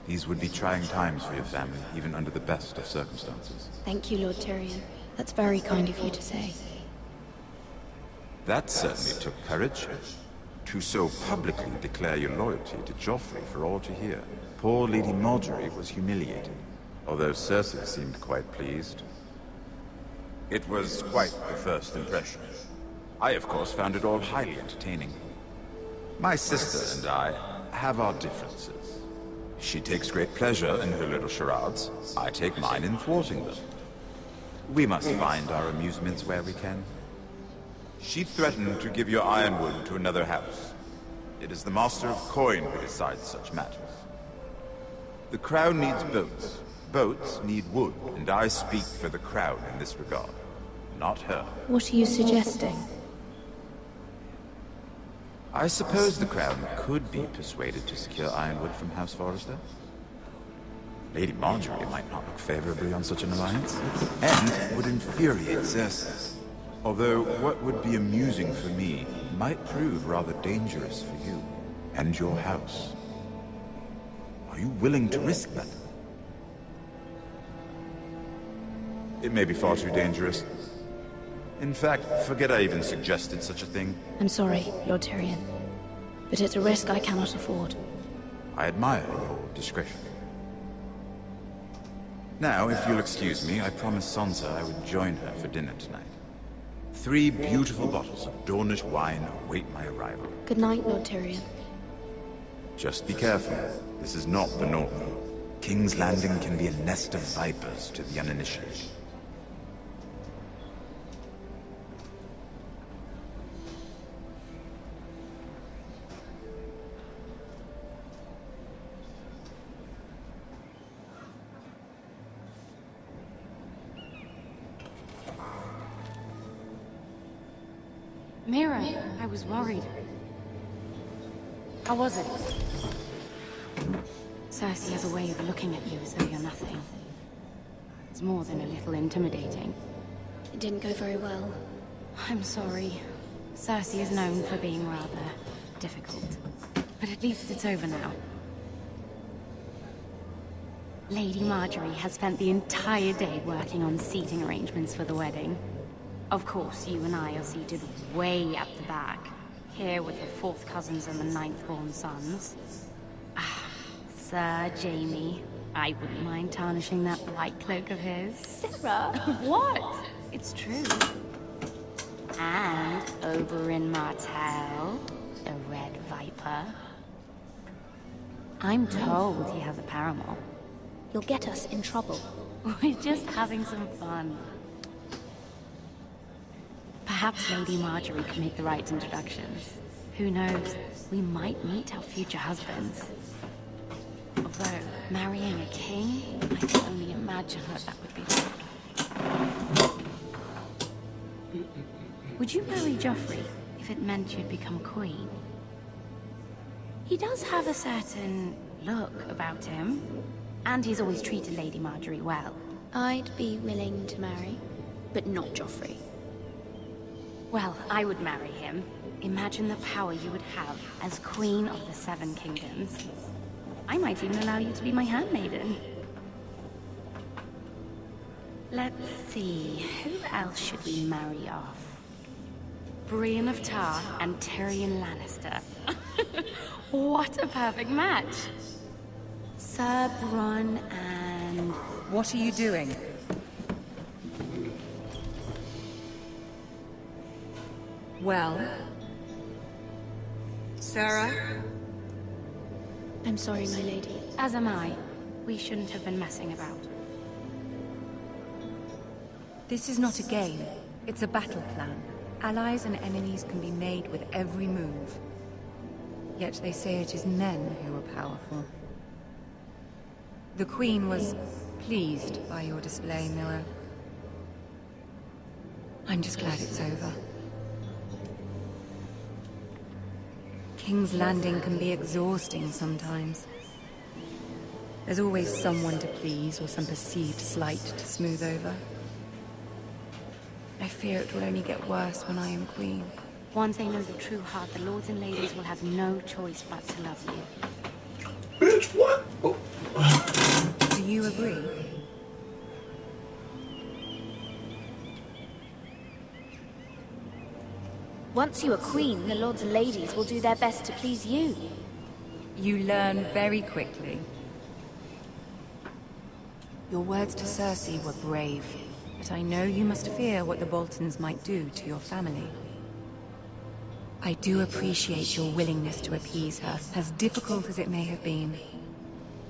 These would be trying times for your family, even under the best of circumstances. Thank you, Lord Tyrion. That's very kind of you to say. That certainly took courage. To so publicly declare your loyalty to Joffrey for all to hear. Poor Lady Marjorie was humiliated, although Cersei seemed quite pleased. It was quite the first impression. I, of course, found it all highly entertaining. My sister and I have our differences. She takes great pleasure in her little charades. I take mine in thwarting them. We must find our amusements where we can. She threatened to give your ironwood to another house. It is the Master of Coin who decides such matters. The crown needs boats. Boats need wood, and I speak for the crown in this regard. Not her. What are you suggesting? I suppose the crown could be persuaded to secure ironwood from House Forrester. Lady Marjorie might not look favorably on such an alliance, and would infuriate Cersei. Although what would be amusing for me might prove rather dangerous for you and your house. Are you willing to risk that? It may be far too dangerous. In fact, forget I even suggested such a thing. I'm sorry, Lord Tyrion, but it's a risk I cannot afford. I admire your discretion. Now, if you'll excuse me, I promised Sansa I would join her for dinner tonight. 3 beautiful bottles of Dornish wine await my arrival. Good night, Lord Tyrion. Just be careful. This is not the North. King's Landing can be a nest of vipers to the uninitiated. Mira, I was worried. How was it? Cersei has a way of looking at you as though you're nothing. It's more than a little intimidating. It didn't go very well. I'm sorry. Cersei is known for being rather difficult. But at least it's over now. Lady Marjorie has spent the entire day working on seating arrangements for the wedding. Of course, you and I are seated way at the back, here with the 4th cousins and the 9th-born sons. Ah, Sir Jaime. I wouldn't mind tarnishing that white cloak of his. Sarah! What? It's true. And Oberyn Martell, the Red Viper. I'm told he has a paramour. You'll get us in trouble. We're just having some fun. Perhaps Lady Marjorie can make the right introductions. Who knows? We might meet our future husbands. Although, marrying a king, I can only imagine what that would be like. Would you marry Joffrey if it meant you'd become queen? He does have a certain look about him, and he's always treated Lady Marjorie well. I'd be willing to marry, but not Joffrey. Well, I would marry him. Imagine the power you would have as Queen of the 7 Kingdoms. I might even allow you to be my handmaiden. Let's see, who else should we marry off? Brienne of Tarth and Tyrion Lannister. What a perfect match! Sir Bronn and... What are you doing? Well? Sarah? I'm sorry, my lady. As am I. We shouldn't have been messing about. This is not a game. It's a battle plan. Allies and enemies can be made with every move. Yet they say it is men who are powerful. The Queen was pleased by your display, Mira. I'm just glad it's over. King's Landing can be exhausting sometimes. There's always someone to please or some perceived slight to smooth over. I fear it will only get worse when I am queen. Once they know your true heart, the lords and ladies will have no choice but to love you. Bitch, what? Oh. Do you agree? Once you are queen, the lords and ladies will do their best to please you. You learn very quickly. Your words to Cersei were brave, but I know you must fear what the Boltons might do to your family. I do appreciate your willingness to appease her, as difficult as it may have been.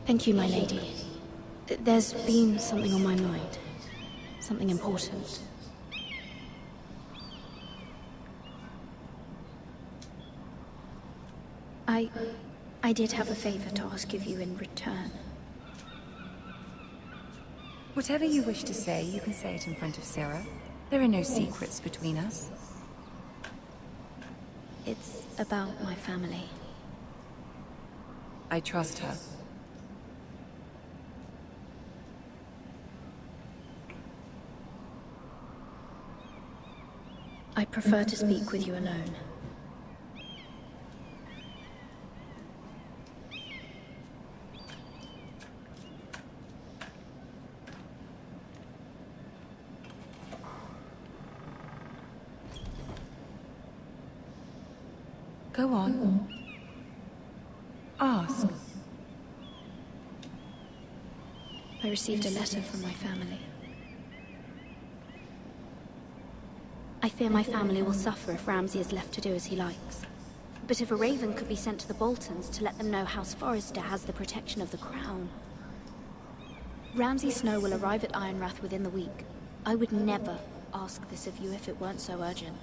Thank you, my lady. There's been something on my mind. Something important. I did have a favor to ask of you in return. Whatever you wish to say, you can say it in front of Sarah. There are no secrets between us. It's about my family. I trust her. I prefer to speak with you alone. Go on. Ask. I received a letter from my family. I fear my family will suffer if Ramsay is left to do as he likes. But if a raven could be sent to the Boltons to let them know House Forrester has the protection of the crown. Ramsay Snow will arrive at Ironrath within the week. I would never ask this of you if it weren't so urgent.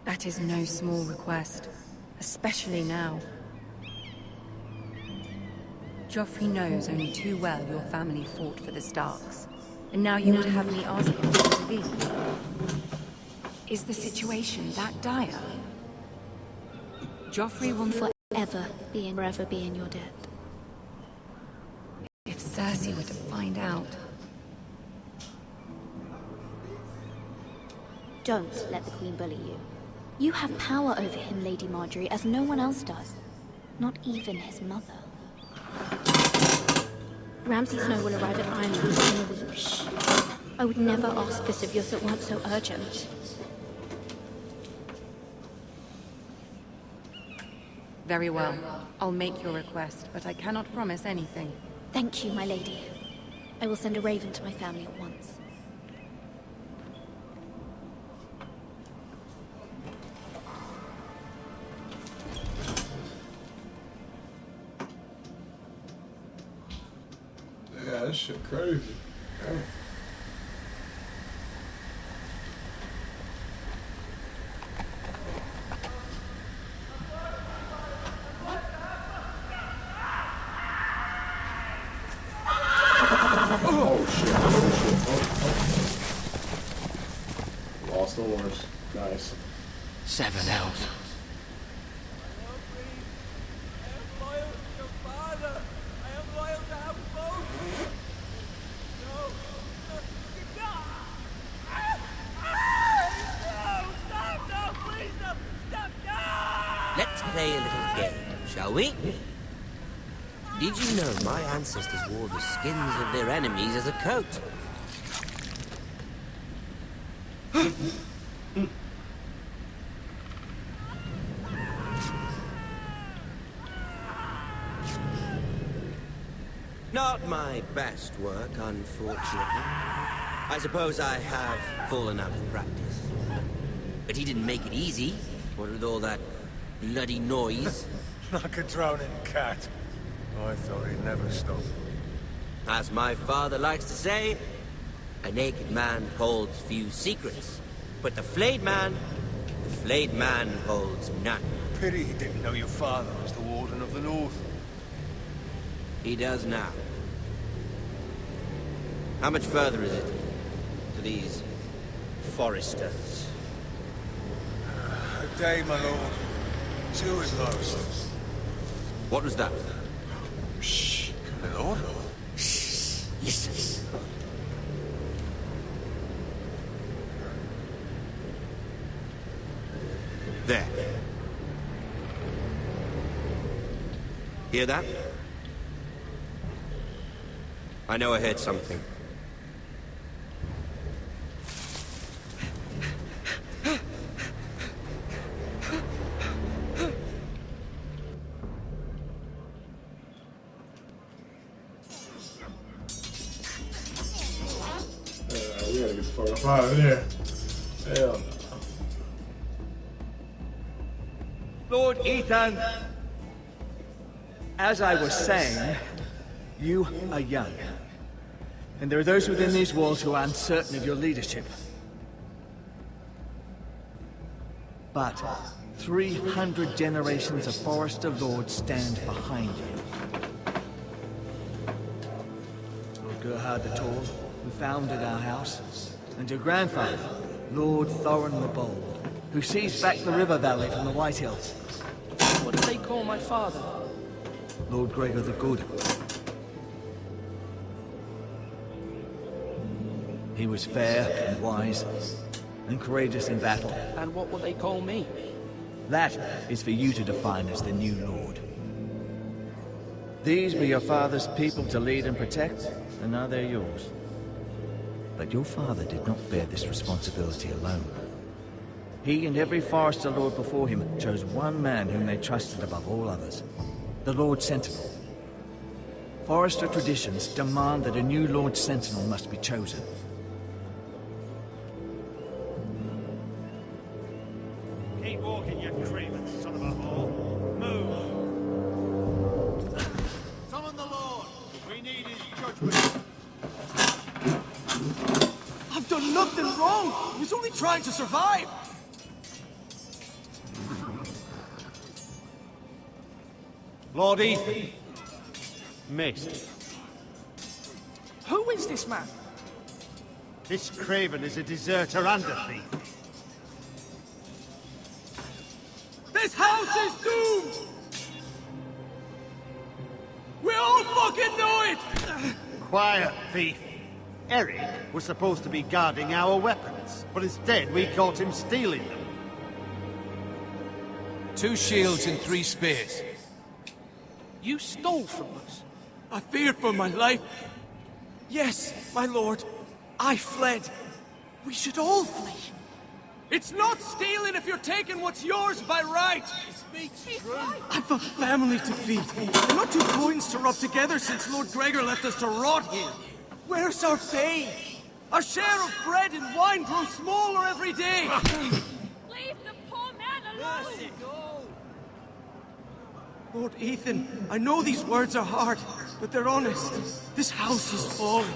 That is no small request, especially now. Joffrey knows only too well your family fought for the Starks, and now you would have me ask him to intervene. Is the situation that dire? Joffrey will forever be in your debt. If Cersei were to find out... Don't let the Queen bully you. You have power over him, Lady Marjorie, as no one else does. Not even his mother. Ramsay Snow will arrive at Ironrath in a week. Shh. I would never ask this of you if it weren't so urgent. Very well. I'll make your request, but I cannot promise anything. Thank you, my lady. I will send a raven to my family at once. Yeah, this shit crazy. Damn. Oh shit, oh. Lost the horse. Nice. 7 elves. Let's play a little game, shall we? Did you know my ancestors wore the skins of their enemies as a coat? Not my best work, unfortunately. I suppose I have fallen out of practice. But he didn't make it easy, what with all that bloody noise. Like a drowning cat. I thought he'd never stop. As my father likes to say, a naked man holds few secrets. But the flayed man holds none. Pity he didn't know your father was the Warden of the North. He does now. How much further is it to these Foresters? A day, my lord. 2 at most. What was that? Shh, my lord. Shh. Listen. Hear that? I know I heard something. We gotta get the fuck up out of there. Hell no. Lord Ethan, as I was saying, you are young. And there are those within these walls who are uncertain of your leadership. But 300 generations of Forester Lords stand behind you. Lord Gerhard the Tall, who founded our house, and your grandfather, Lord Thorin the Bold, who sees back the river valley from the White Hills. What did they call my father? Lord Gregor the Good. He was fair and wise, and courageous in battle. And what will they call me? That is for you to define as the new Lord. These were your father's people to lead and protect, and now they're yours. But your father did not bear this responsibility alone. He and every Forester Lord before him chose one man whom they trusted above all others, the Lord Sentinel. Forester traditions demand that a new Lord Sentinel must be chosen. Keep walking, you craven son of a whore. Move! Summon the Lord! We need his judgment! I've done nothing wrong! I was only trying to survive! Lord Ethan. Mist. Who is this man? This craven is a deserter and a thief. This house is doomed! We all fucking know it! Quiet, thief. Eric was supposed to be guarding our weapons, but instead we caught him stealing them. 2 shields and 3 spears. You stole from us. I feared for my life. Yes, my lord. I fled. We should all flee. It's not stealing if you're taking what's yours by right. I've a family to feed. And not 2 coins to rub together since Lord Gregor left us to rot here. Where's our pay? Our share of bread and wine grows smaller every day. Leave the poor man alone! Lord Ethan, I know these words are hard, but they're honest. This house is falling.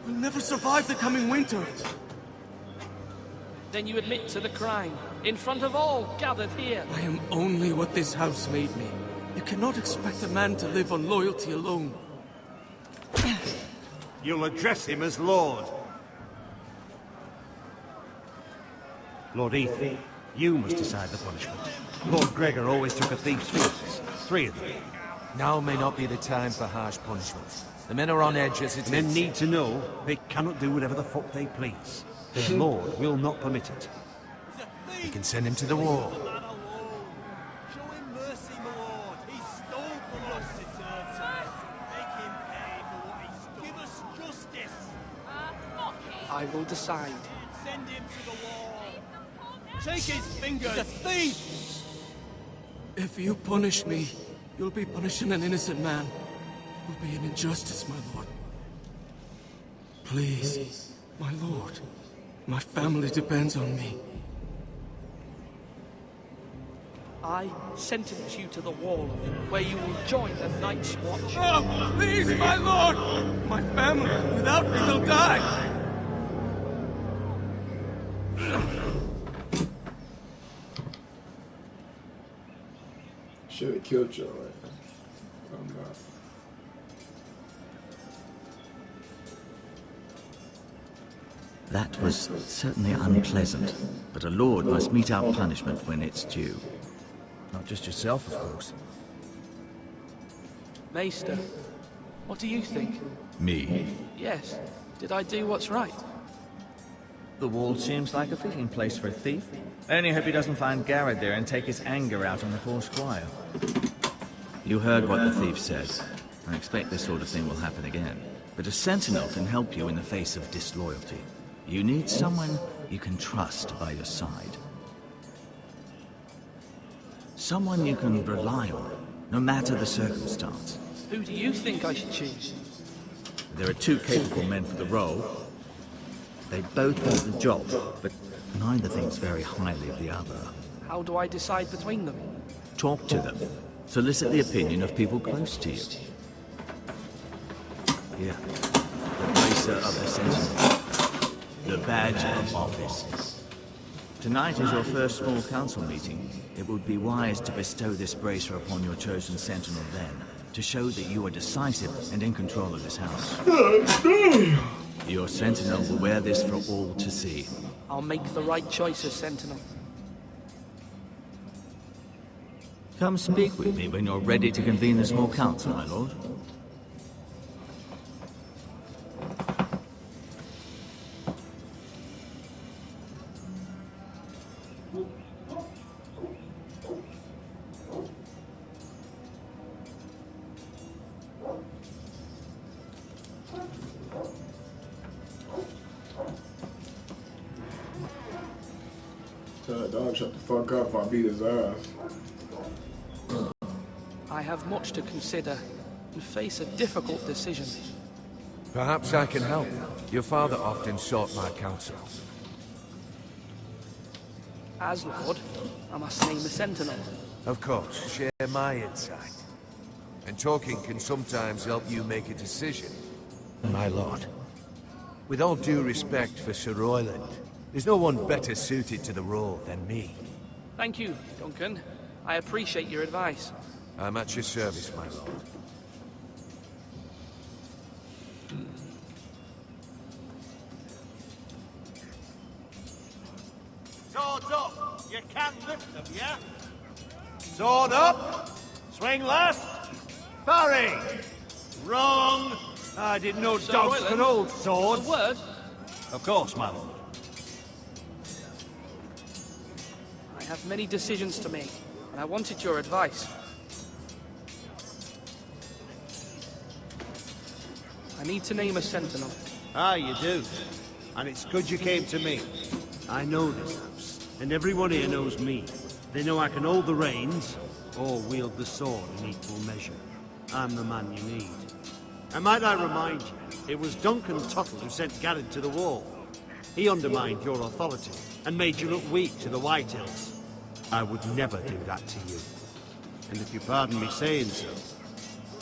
We'll never survive the coming winter. Then you admit to the crime, in front of all gathered here. I am only what this house made me. You cannot expect a man to live on loyalty alone. You'll address him as Lord. Lord Ethan, you must decide the punishment. Lord Gregor always took a thief's fields. 3 of them. Now may not be the time for harsh punishment. The men are on edge as it is. Men need to know they cannot do whatever the fuck they please. The Lord will not permit it. You can send him to the wall. Show him mercy, my lord. He stole from us. Make him pay for what he stole. Give us justice. I will decide. Send him to the wall. Take his fingers. He's a thief. If you punish me, you'll be punishing an innocent man. It will be an injustice, my lord. Please, my lord. My family depends on me. I sentence you to the wall, where you will join the Night's Watch. Oh, please, my lord! My family, without me, will die! Should have killed you already. I'm not. That was certainly unpleasant, but a lord must mete out punishment when it's due. Not just yourself, of course. Mista, what do you think? Me? Yes. Did I do what's right? The wall seems like a fitting place for a thief. I only hope he doesn't find Garrett there and take his anger out on the poor squire. You heard what the thief said. I expect this sort of thing will happen again. But a sentinel can help you in the face of disloyalty. You need someone you can trust by your side. Someone you can rely on, no matter the circumstance. Who do you think I should choose? There are two capable men for the role. They both want the job, but neither thinks very highly of the other. How do I decide between them? Talk to them. Solicit the opinion of people close to you. Here, the bracer of the sentinel. The badge of office. Tonight is your first small council meeting. It would be wise to bestow this bracer upon your chosen sentinel then, to show that you are decisive and in control of this house. Your sentinel will wear this for all to see. I'll make the right choice as sentinel. Come speak with me when you're ready to convene the small council, my lord. Tell that dog shut the fuck up or I'll beat his ass. I have much to consider and face a difficult decision. Perhaps I can help. Your father often sought my counsel. As Lord, I must name a sentinel. Of course, share my insight. And talking can sometimes help you make a decision. My lord, with all due respect for Sir Royland, there's no one better suited to the role than me. Thank you, Duncan. I appreciate your advice. I'm at your service, my lord. Swords up! You can lift them, yeah? Sword up! Swing left! Parry! Wrong! I didn't know dogs could hold swords. A word? Of course, my lord. I have many decisions to make, and I wanted your advice. I need to name a sentinel. Ah, you do. And it's good you came to me. I know this house, and everyone here knows me. They know I can hold the reins, or wield the sword in equal measure. I'm the man you need. And might I remind you, it was Duncan Tuttle who sent Garrett to the wall. He undermined your authority, and made you look weak to the White Hills. I would never do that to you. And if you pardon me saying so,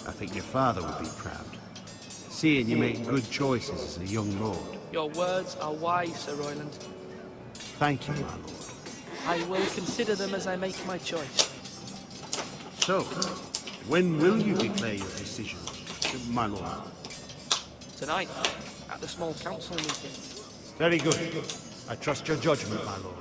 I think your father would be proud. Seeing you make good choices as a young lord. Your words are wise, Sir Royland. Thank you, my lord. I will consider them as I make my choice. So, when will you declare your decision, my lord? Tonight, at the small council meeting. Very good. I trust your judgment, my lord.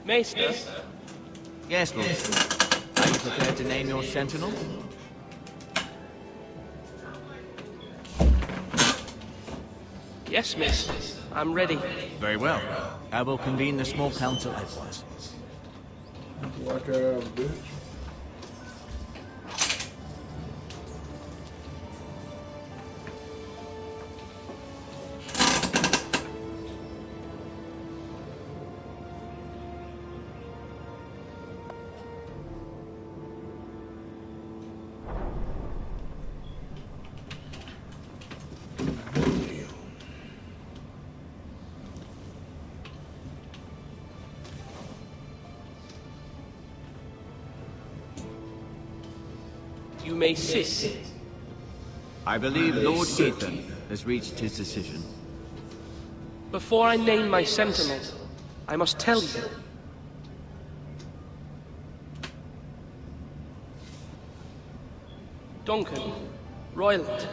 Mista? Yes, Lord. Are you prepared to name your sentinel? Yes, miss. I'm ready. Very well. I will convene the small council at once. Like a bitch. You may sit. I believe Lord Ethan has reached his decision. Before I name my sentinel, I must tell you. Duncan, Royland,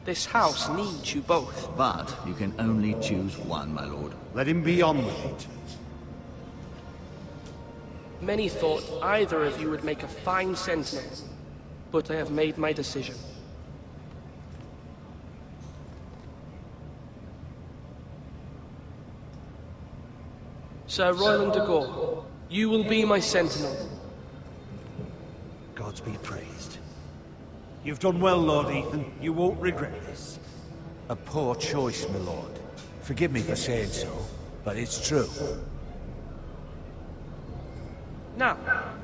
this house needs you both. But you can only choose one, my lord. Let him be on with it. Many thought either of you would make a fine sentinel, but I have made my decision. Sir Royland de Gore, you will be my sentinel. Gods be praised. You've done well, Lord Ethan. You won't regret this. A poor choice, my lord. Forgive me for saying so, but it's true. Now,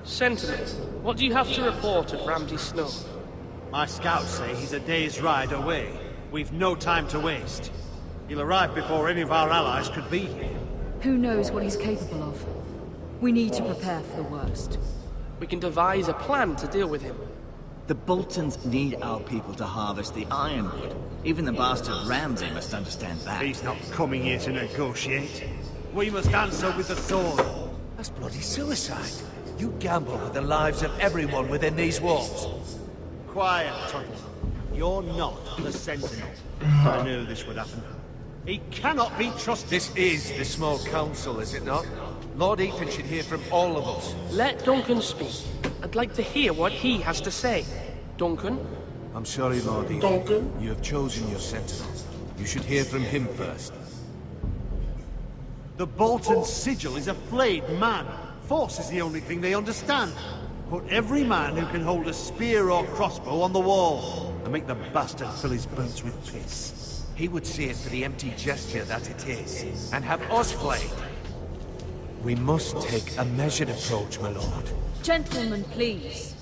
Sentinel, what do you have to report of Ramsay Snow? My scouts say he's a day's ride away. We've no time to waste. He'll arrive before any of our allies could be here. Who knows what he's capable of? We need to prepare for the worst. We can devise a plan to deal with him. The Boltons need our people to harvest the ironwood. Even the bastard Ramsay must understand that. He's not coming here to negotiate. We must answer with the sword. That's bloody suicide. You gamble with the lives of everyone within these walls. Quiet, Tuttle. You're not the Sentinel. I knew this would happen. He cannot be trusted. This is the small council, is it not? Lord Ethan should hear from all of us. Let Duncan speak. I'd like to hear what he has to say. Duncan? I'm sorry, Lord Ethan. Duncan? You have chosen your sentinel. You should hear from him first. The Bolton sigil is a flayed man. Force is the only thing they understand. Put every man who can hold a spear or crossbow on the wall, and make the bastard fill his boots with piss. He would see it for the empty gesture that it is, and have us flayed. We must take a measured approach, my lord. Gentlemen, please.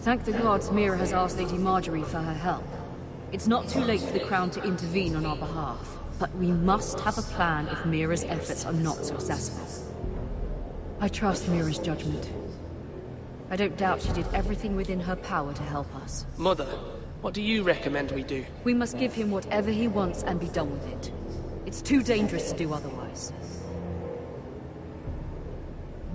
Thank the gods Mira has asked Lady Marjorie for her help. It's not too late for the Crown to intervene on our behalf, but we must have a plan if Mira's efforts are not successful. I trust Mira's judgment. I don't doubt she did everything within her power to help us. Mother, what do you recommend we do? We must give him whatever he wants and be done with it. It's too dangerous to do otherwise.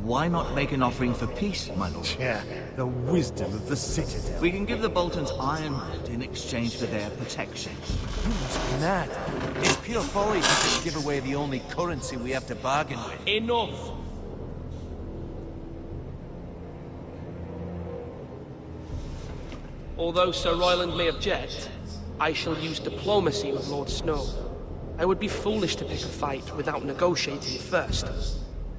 Why not make an offering for peace, my lord? Yeah, the wisdom of the Citadel. We can give the Boltons ironwood in exchange for their protection. You must be mad. It's pure folly to just give away the only currency we have to bargain with. Enough! Although Sir Royland may object, I shall use diplomacy with Lord Snow. I would be foolish to pick a fight without negotiating first.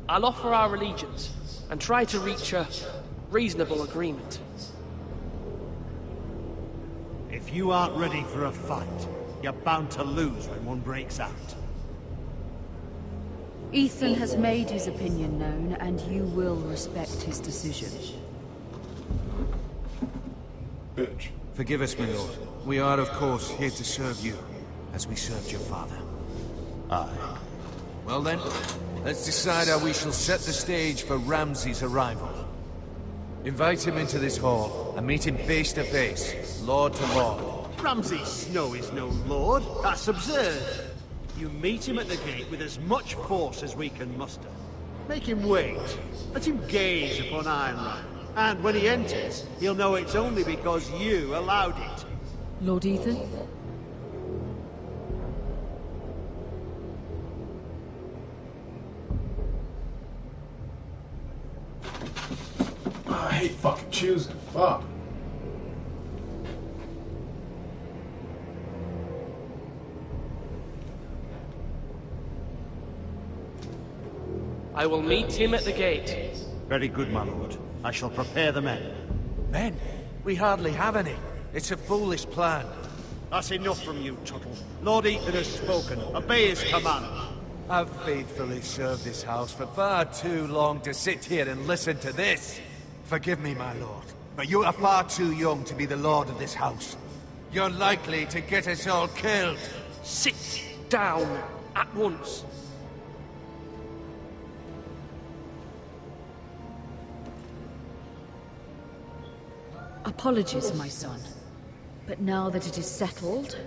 I'll offer our allegiance, and try to reach a reasonable agreement. If you aren't ready for a fight, you're bound to lose when one breaks out. Ethan has made his opinion known, and you will respect his decision. Bitch. Forgive us, my lord. We are, of course, here to serve you, as we served your father. Aye. Well then, let's decide how we shall set the stage for Ramsay's arrival. Invite him into this hall, and meet him face to face, lord to lord. Ramsay Snow is no lord. That's absurd. You meet him at the gate with as much force as we can muster. Make him wait. Let him gaze upon Ironride. And when he enters, he'll know it's only because you allowed it. Lord Ethan? I hate fucking choosing. Fuck. I will meet him at the gate. Very good, my lord. I shall prepare the men. Men? We hardly have any. It's a foolish plan. That's enough from you, Tuttle. Lord Ethan has spoken. Obey his command. I've faithfully served this house for far too long to sit here and listen to this. Forgive me, my lord, but you are far too young to be the lord of this house. You're likely to get us all killed. Sit down at once. Apologies, my son. But now that it is settled,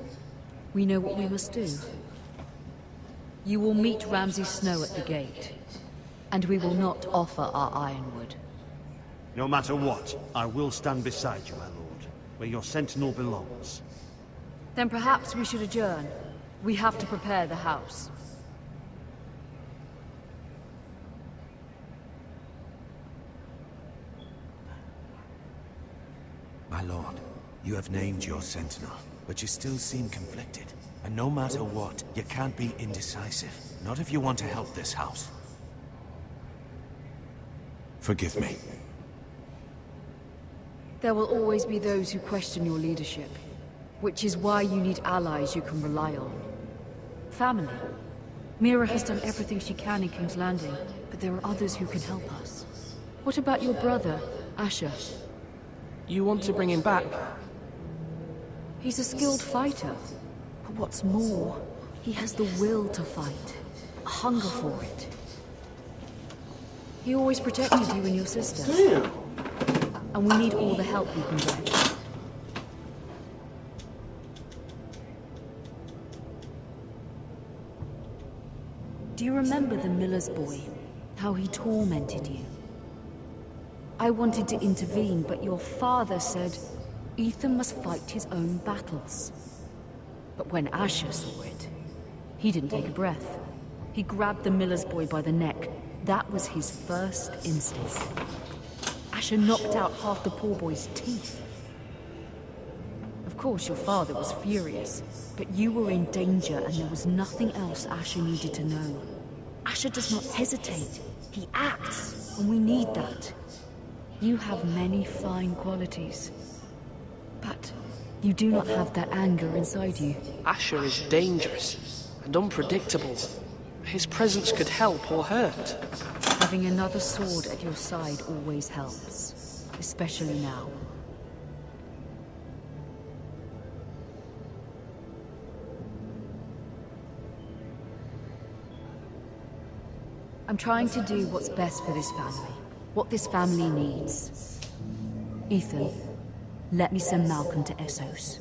we know what we must do. You will meet Ramsay Snow at the gate. And we will not offer our ironwood. No matter what, I will stand beside you, my lord, where your sentinel belongs. Then perhaps we should adjourn. We have to prepare the house. My lord, you have named your sentinel, but you still seem conflicted. And no matter what, you can't be indecisive. Not if you want to help this house. Forgive me. There will always be those who question your leadership, which is why you need allies you can rely on. Family. Mira has done everything she can in King's Landing, but there are others who can help us. What about your brother, Asher? You want to bring him back? He's a skilled fighter. But what's more, he has the will to fight. A hunger for it. He always protected you and your sister. Damn. And we need all the help we can get. Do you remember the miller's boy? How he tormented you? I wanted to intervene, but your father said Ethan must fight his own battles. But when Asher saw it, he didn't take a breath. He grabbed the miller's boy by the neck. That was his first instinct. Asher knocked out half the poor boy's teeth. Of course, your father was furious, but you were in danger and there was nothing else Asher needed to know. Asher does not hesitate. He acts, and we need that. You have many fine qualities, but you do not have that anger inside you. Asher is dangerous and unpredictable. His presence could help or hurt. Having another sword at your side always helps, especially now. I'm trying to do what's best for this family, what this family needs. Ethan, let me send Malcolm to Essos.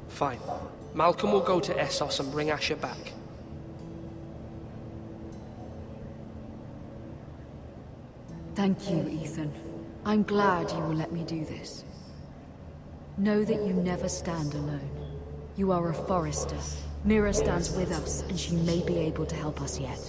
Fine. Malcolm will go to Essos and bring Asher back. Thank you, Ethan. I'm glad you will let me do this. Know that you never stand alone. You are a Forester. Mira stands with us, and she may be able to help us yet.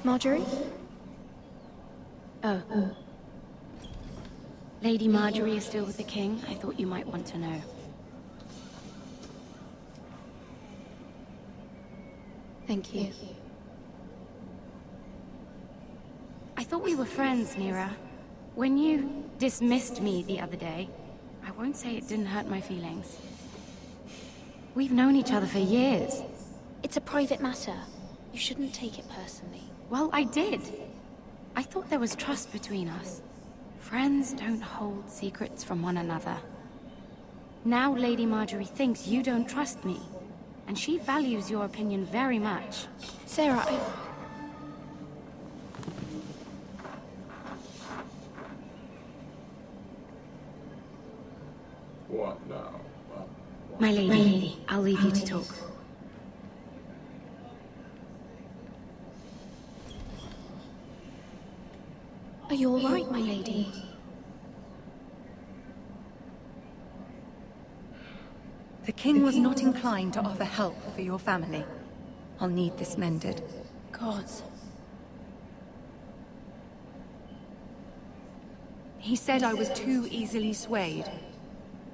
Marjorie? Oh. Lady Marjorie is still with the king. I thought you might want to know. Thank you. I thought we were friends, Mira. When you dismissed me the other day, I won't say it didn't hurt my feelings. We've known each other for years. It's a private matter. You shouldn't take it personally. Well, I did. I thought there was trust between us. Friends don't hold secrets from one another. Now Lady Marjorie thinks you don't trust me, and she values your opinion very much. Sarah, What now? My lady, I'll leave you to talk. Are you all right, my lady? The king was not inclined to offer help for your family. I'll need this mended. Gods. He said I was too easily swayed.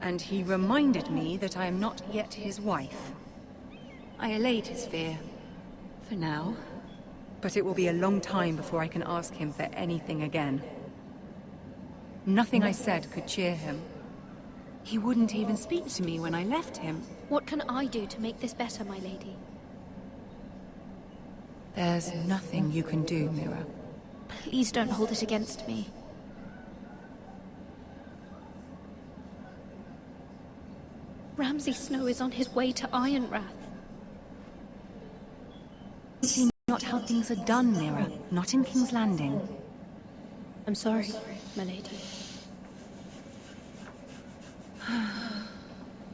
And he reminded me that I am not yet his wife. I allayed his fear. For now. But it will be a long time before I can ask him for anything again. Nothing I said could cheer him. He wouldn't even speak to me when I left him. What can I do to make this better, my lady? There's nothing you can do, Mira. Please don't hold it against me. Ramsay Snow is on his way to Ironrath. See not how things are done, Mira. Not in King's Landing. I'm sorry, my lady.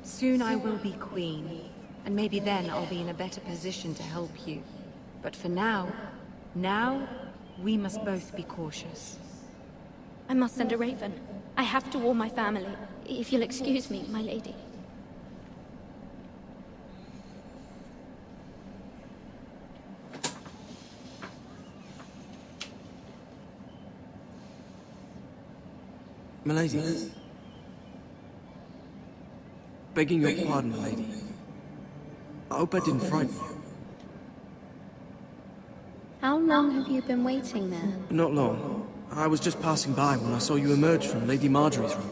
Soon I will be queen, and maybe then I'll be in a better position to help you. But for now, we must both be cautious. I must send a raven. I have to warn my family. If you'll excuse me, my lady. Milady. Begging your pardon, milady. I hope I didn't frighten you. How long have you been waiting there? Not long. I was just passing by when I saw you emerge from Lady Marjorie's room.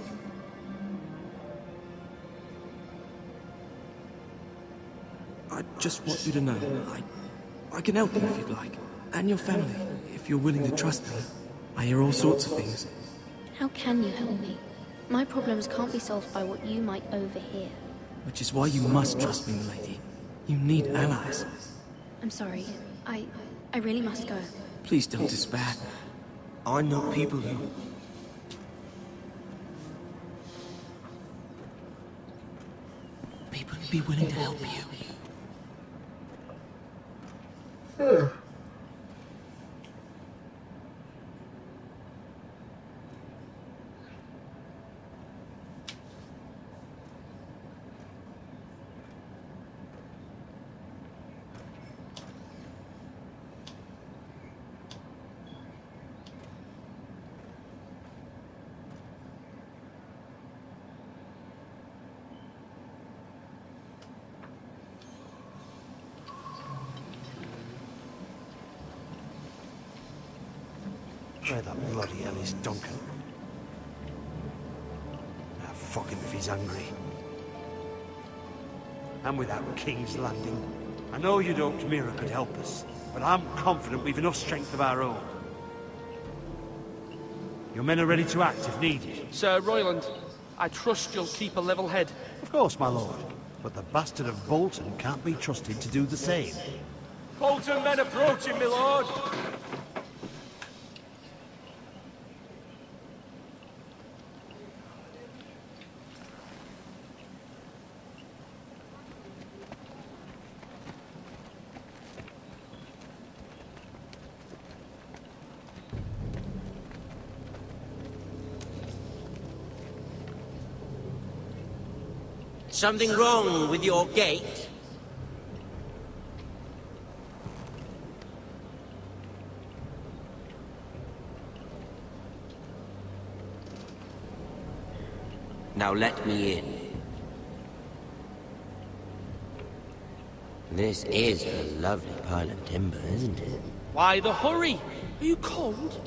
I just want you to know, I can help you if you'd like. And your family, if you're willing to trust me. I hear all sorts of things. How can you help me? My problems can't be solved by what you might overhear. Which is why you must trust me, milady. You need allies. I'm sorry. I really must go. Please don't despair. I know people who... People who'd be willing to help you. Where the bloody hell is Duncan? Ah, fuck him if he's hungry. And without King's Landing. I know you'd hoped Mira could help us, but I'm confident we've enough strength of our own. Your men are ready to act if needed. Sir Royland, I trust you'll keep a level head. Of course, my lord. But the bastard of Bolton can't be trusted to do the same. Bolton men approaching, my lord! Something wrong with your gate? Now let me in. This is a lovely pile of timber, isn't it? Why the hurry? Are you cold?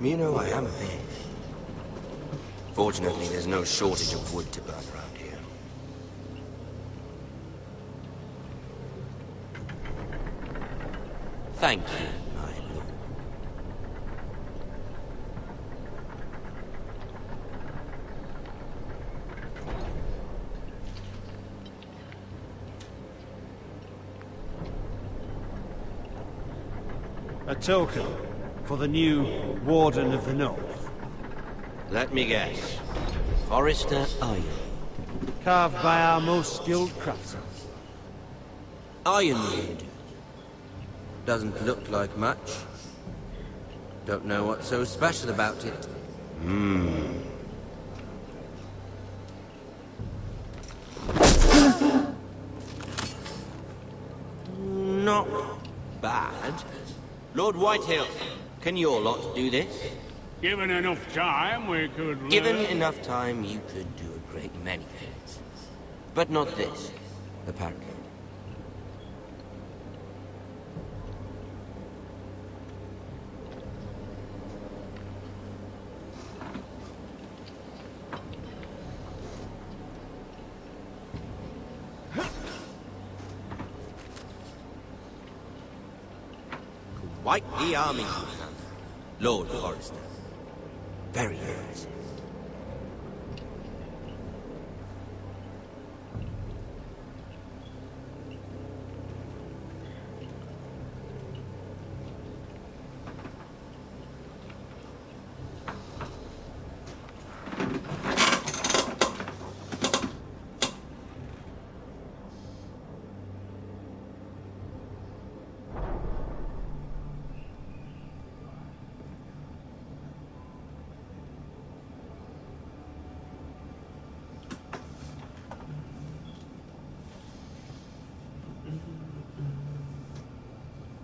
You know I am a bit. Fortunately, there's no shortage of wood to burn around here. Thank you, my lord. A token for the new Warden of the North. Let me guess. Forrester iron. Carved by our most skilled craftsmen. Ironwood. Doesn't look like much. Don't know what's so special about it. Not bad. Lord Whitehill, can your lot do this? Given enough time, we could... Given enough time, you could do a great many things. But not this, apparently. Quite the army you have, Lord Forrester. Very impressive.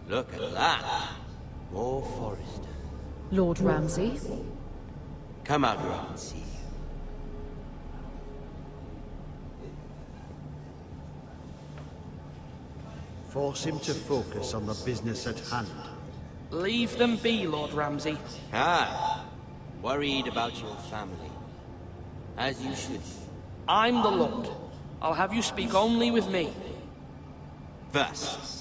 Look at that. More Forrester. Lord Ramsay? Come out where I can see you. Force him to focus on the business at hand. Leave them be, Lord Ramsay. Ah, worried about your family. As you should. I'm the Lord. I'll have you speak only with me. First,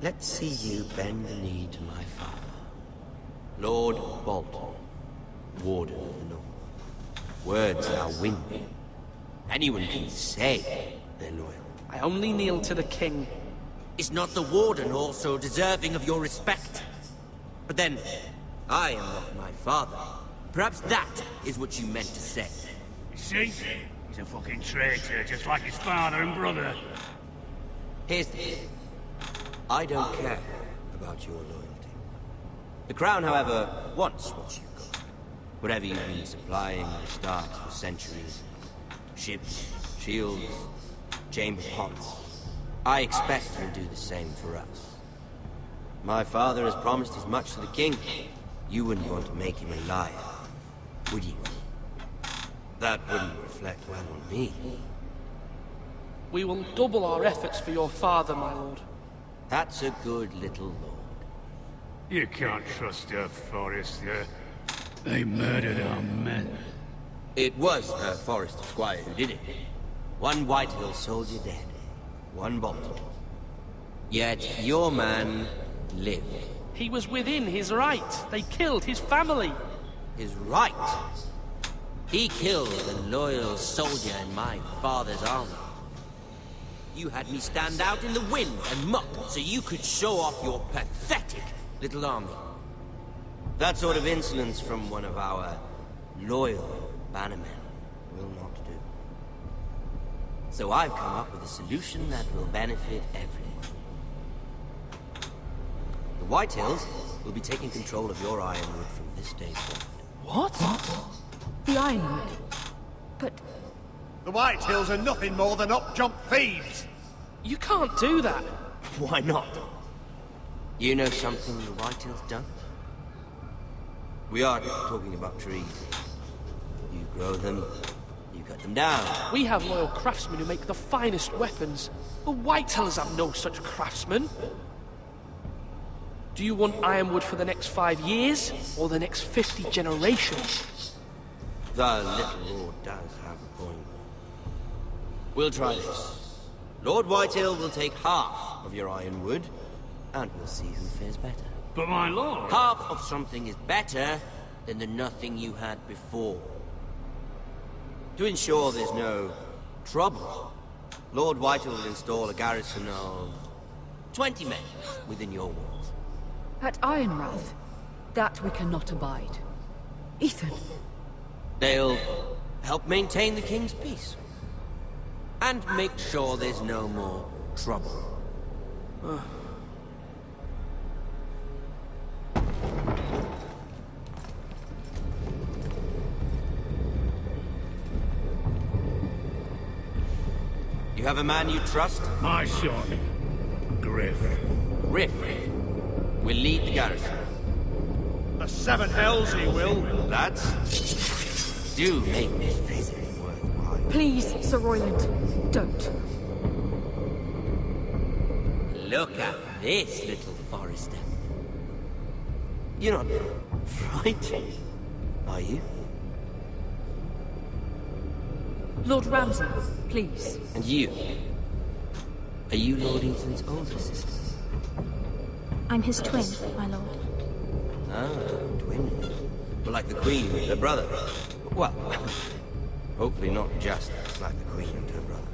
let's see you bend the knee to my father. Lord Bolton, Warden of the North. Words are wind. Anyone can say they're loyal. I only kneel to the king. Is not the Warden also deserving of your respect? But then, I am not my father. Perhaps that is what you meant to say. You see? He's a fucking traitor, just like his father and brother. Here's the thing. I don't care about your loyalty. The Crown, however, wants what you've got. Whatever you've been supplying the Starks for centuries. Ships, shields, chamber pots. I expect you'll do the same for us. My father has promised as much to the king. You wouldn't want to make him a liar, would you? That wouldn't reflect well on me. We will double our efforts for your father, my lord. That's a good little lord. You can't trust her, Forrester. They murdered our men. It was her Forrester Squire who did it. One Whitehill soldier dead. One Bolton. Yet your man lived. He was within his right. They killed his family. His right? He killed a loyal soldier in my father's army. You had me stand out in the wind and muck so you could show off your pathetic little army. That sort of insolence from one of our loyal bannermen will not do. So I've come up with a solution that will benefit everyone. The Whitehills will be taking control of your Ironwood from this day forward. What? The Ironwood? But... The Whitehills are nothing more than up-jump thieves! You can't do that. Why not? You know something the Whitehills done? We are talking about trees. You grow them, you cut them down. We have loyal craftsmen who make the finest weapons. The Whitehills have no such craftsmen. Do you want Ironwood for the next 5 years, or the next 50 generations? The little lord does have a point. We'll try this. Lord Whitehill will take half of your Ironwood, and we'll see who fares better. But my lord... Half of something is better than the nothing you had before. To ensure there's no trouble, Lord Whitehill will install a garrison of 20 men within your walls. At Ironrath? That we cannot abide. Ethan. They'll help maintain the king's peace. And make sure there's no more trouble. You have a man you trust? My son, Griff. Griff will lead the garrison. A seven hells he will. Lads, do make this visit worthwhile. Please, Sir Royland, don't. Look at this, little Forester. You're not frightened, are you? Lord Ramsay, please. And you? Are you Lord Ethan's older sister? I'm his twin, my lord. Ah, twin. But like the Queen and her brother. Well, hopefully not just like the Queen and her brother.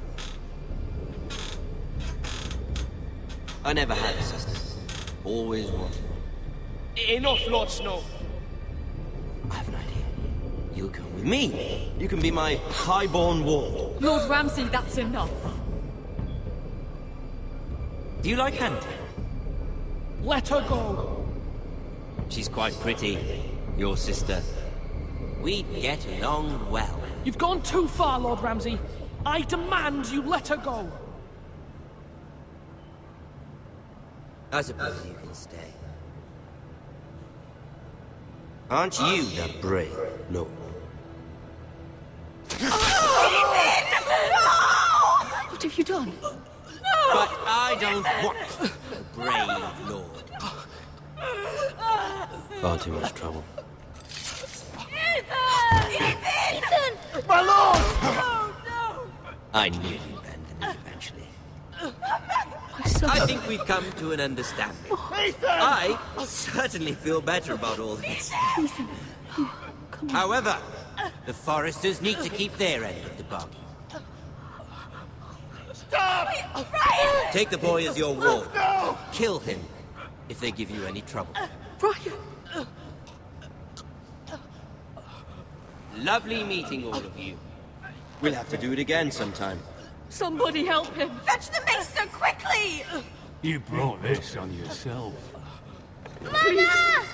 I never had a sister. Always wanted one. Enough, Lord Snow. I have an idea. You'll come with me. You can be my highborn ward. Lord Ramsay, that's enough. Do you like hunting? Let her go. She's quite pretty, your sister. We'd get along well. You've gone too far, Lord Ramsay. I demand you let her go. I suppose you can stay. Aren't you the brave lord? What have you done? But I don't want a brave lord. Far too much trouble. Ethan! My lord! Oh, I knew you'd abandon me eventually. My son. I think we've come to an understanding. I certainly feel better about all this. Ethan. Oh, come on. However, the Foresters need to keep their end of the bargain. Stop! Ryan! Take the boy as your ward. No! Kill him if they give you any trouble. Ryan! Lovely meeting all of you. We'll have to do it again sometime. Somebody help him! Fetch the maester, quickly! You brought this on yourself. Mama!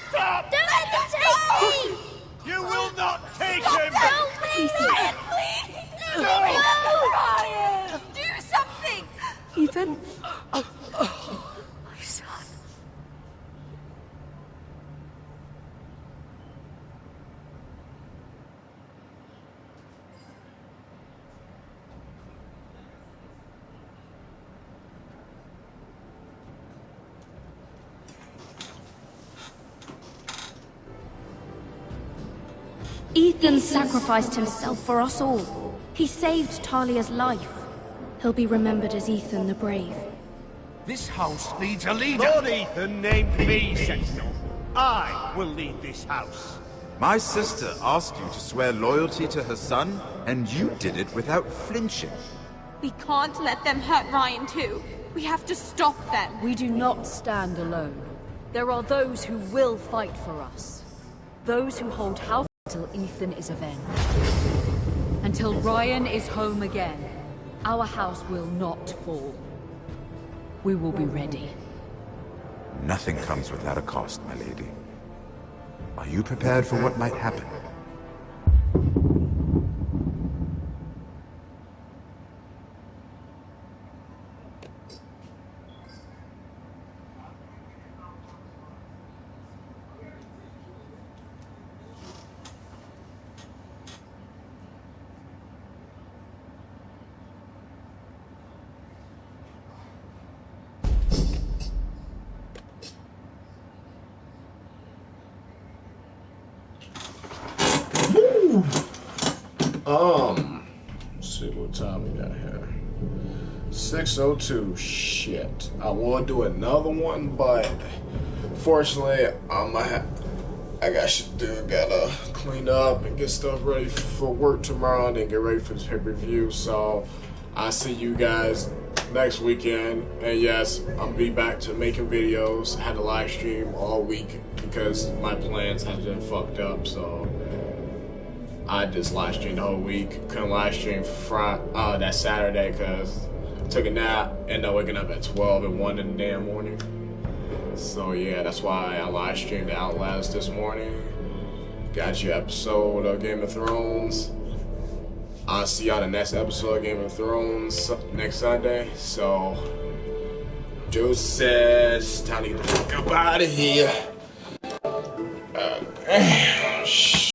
Stop! Don't let them take me! You will not take him! No, please! Ryan, please! No! Ryan! Do something! Ethan? My son. Ethan sacrificed himself for us all. He saved Talia's life. He'll be remembered as Ethan the Brave. This house needs a leader. Lord Ethan named me Sentinel. I will lead this house. My sister asked you to swear loyalty to her son, and you did it without flinching. We can't let them hurt Ryan too. We have to stop them. We do not stand alone. There are those who will fight for us. Those who hold house until Ethan is avenged. Until Ryan is home again, our house will not fall. We will be ready. Nothing comes without a cost, my lady. Are you prepared for what might happen? Let's see what time we got here. 6:02. Shit. I want to do another one, but fortunately, I got shit to do. Gotta clean up and get stuff ready for work tomorrow, and then get ready for this pay-per-view. So I'll see you guys next weekend. And yes, I'll be back to making videos. I had to live stream all week because my plans have been fucked up. So I just live streamed the whole week. Couldn't live stream that Saturday because I took a nap, ended up waking up at 12 and 1 in the damn morning. So yeah, that's why I live streamed the Outlast this morning. Got your episode of Game of Thrones. I'll see y'all the next episode of Game of Thrones next Sunday. So Joe says, time to get the fuck up out of here. Damn.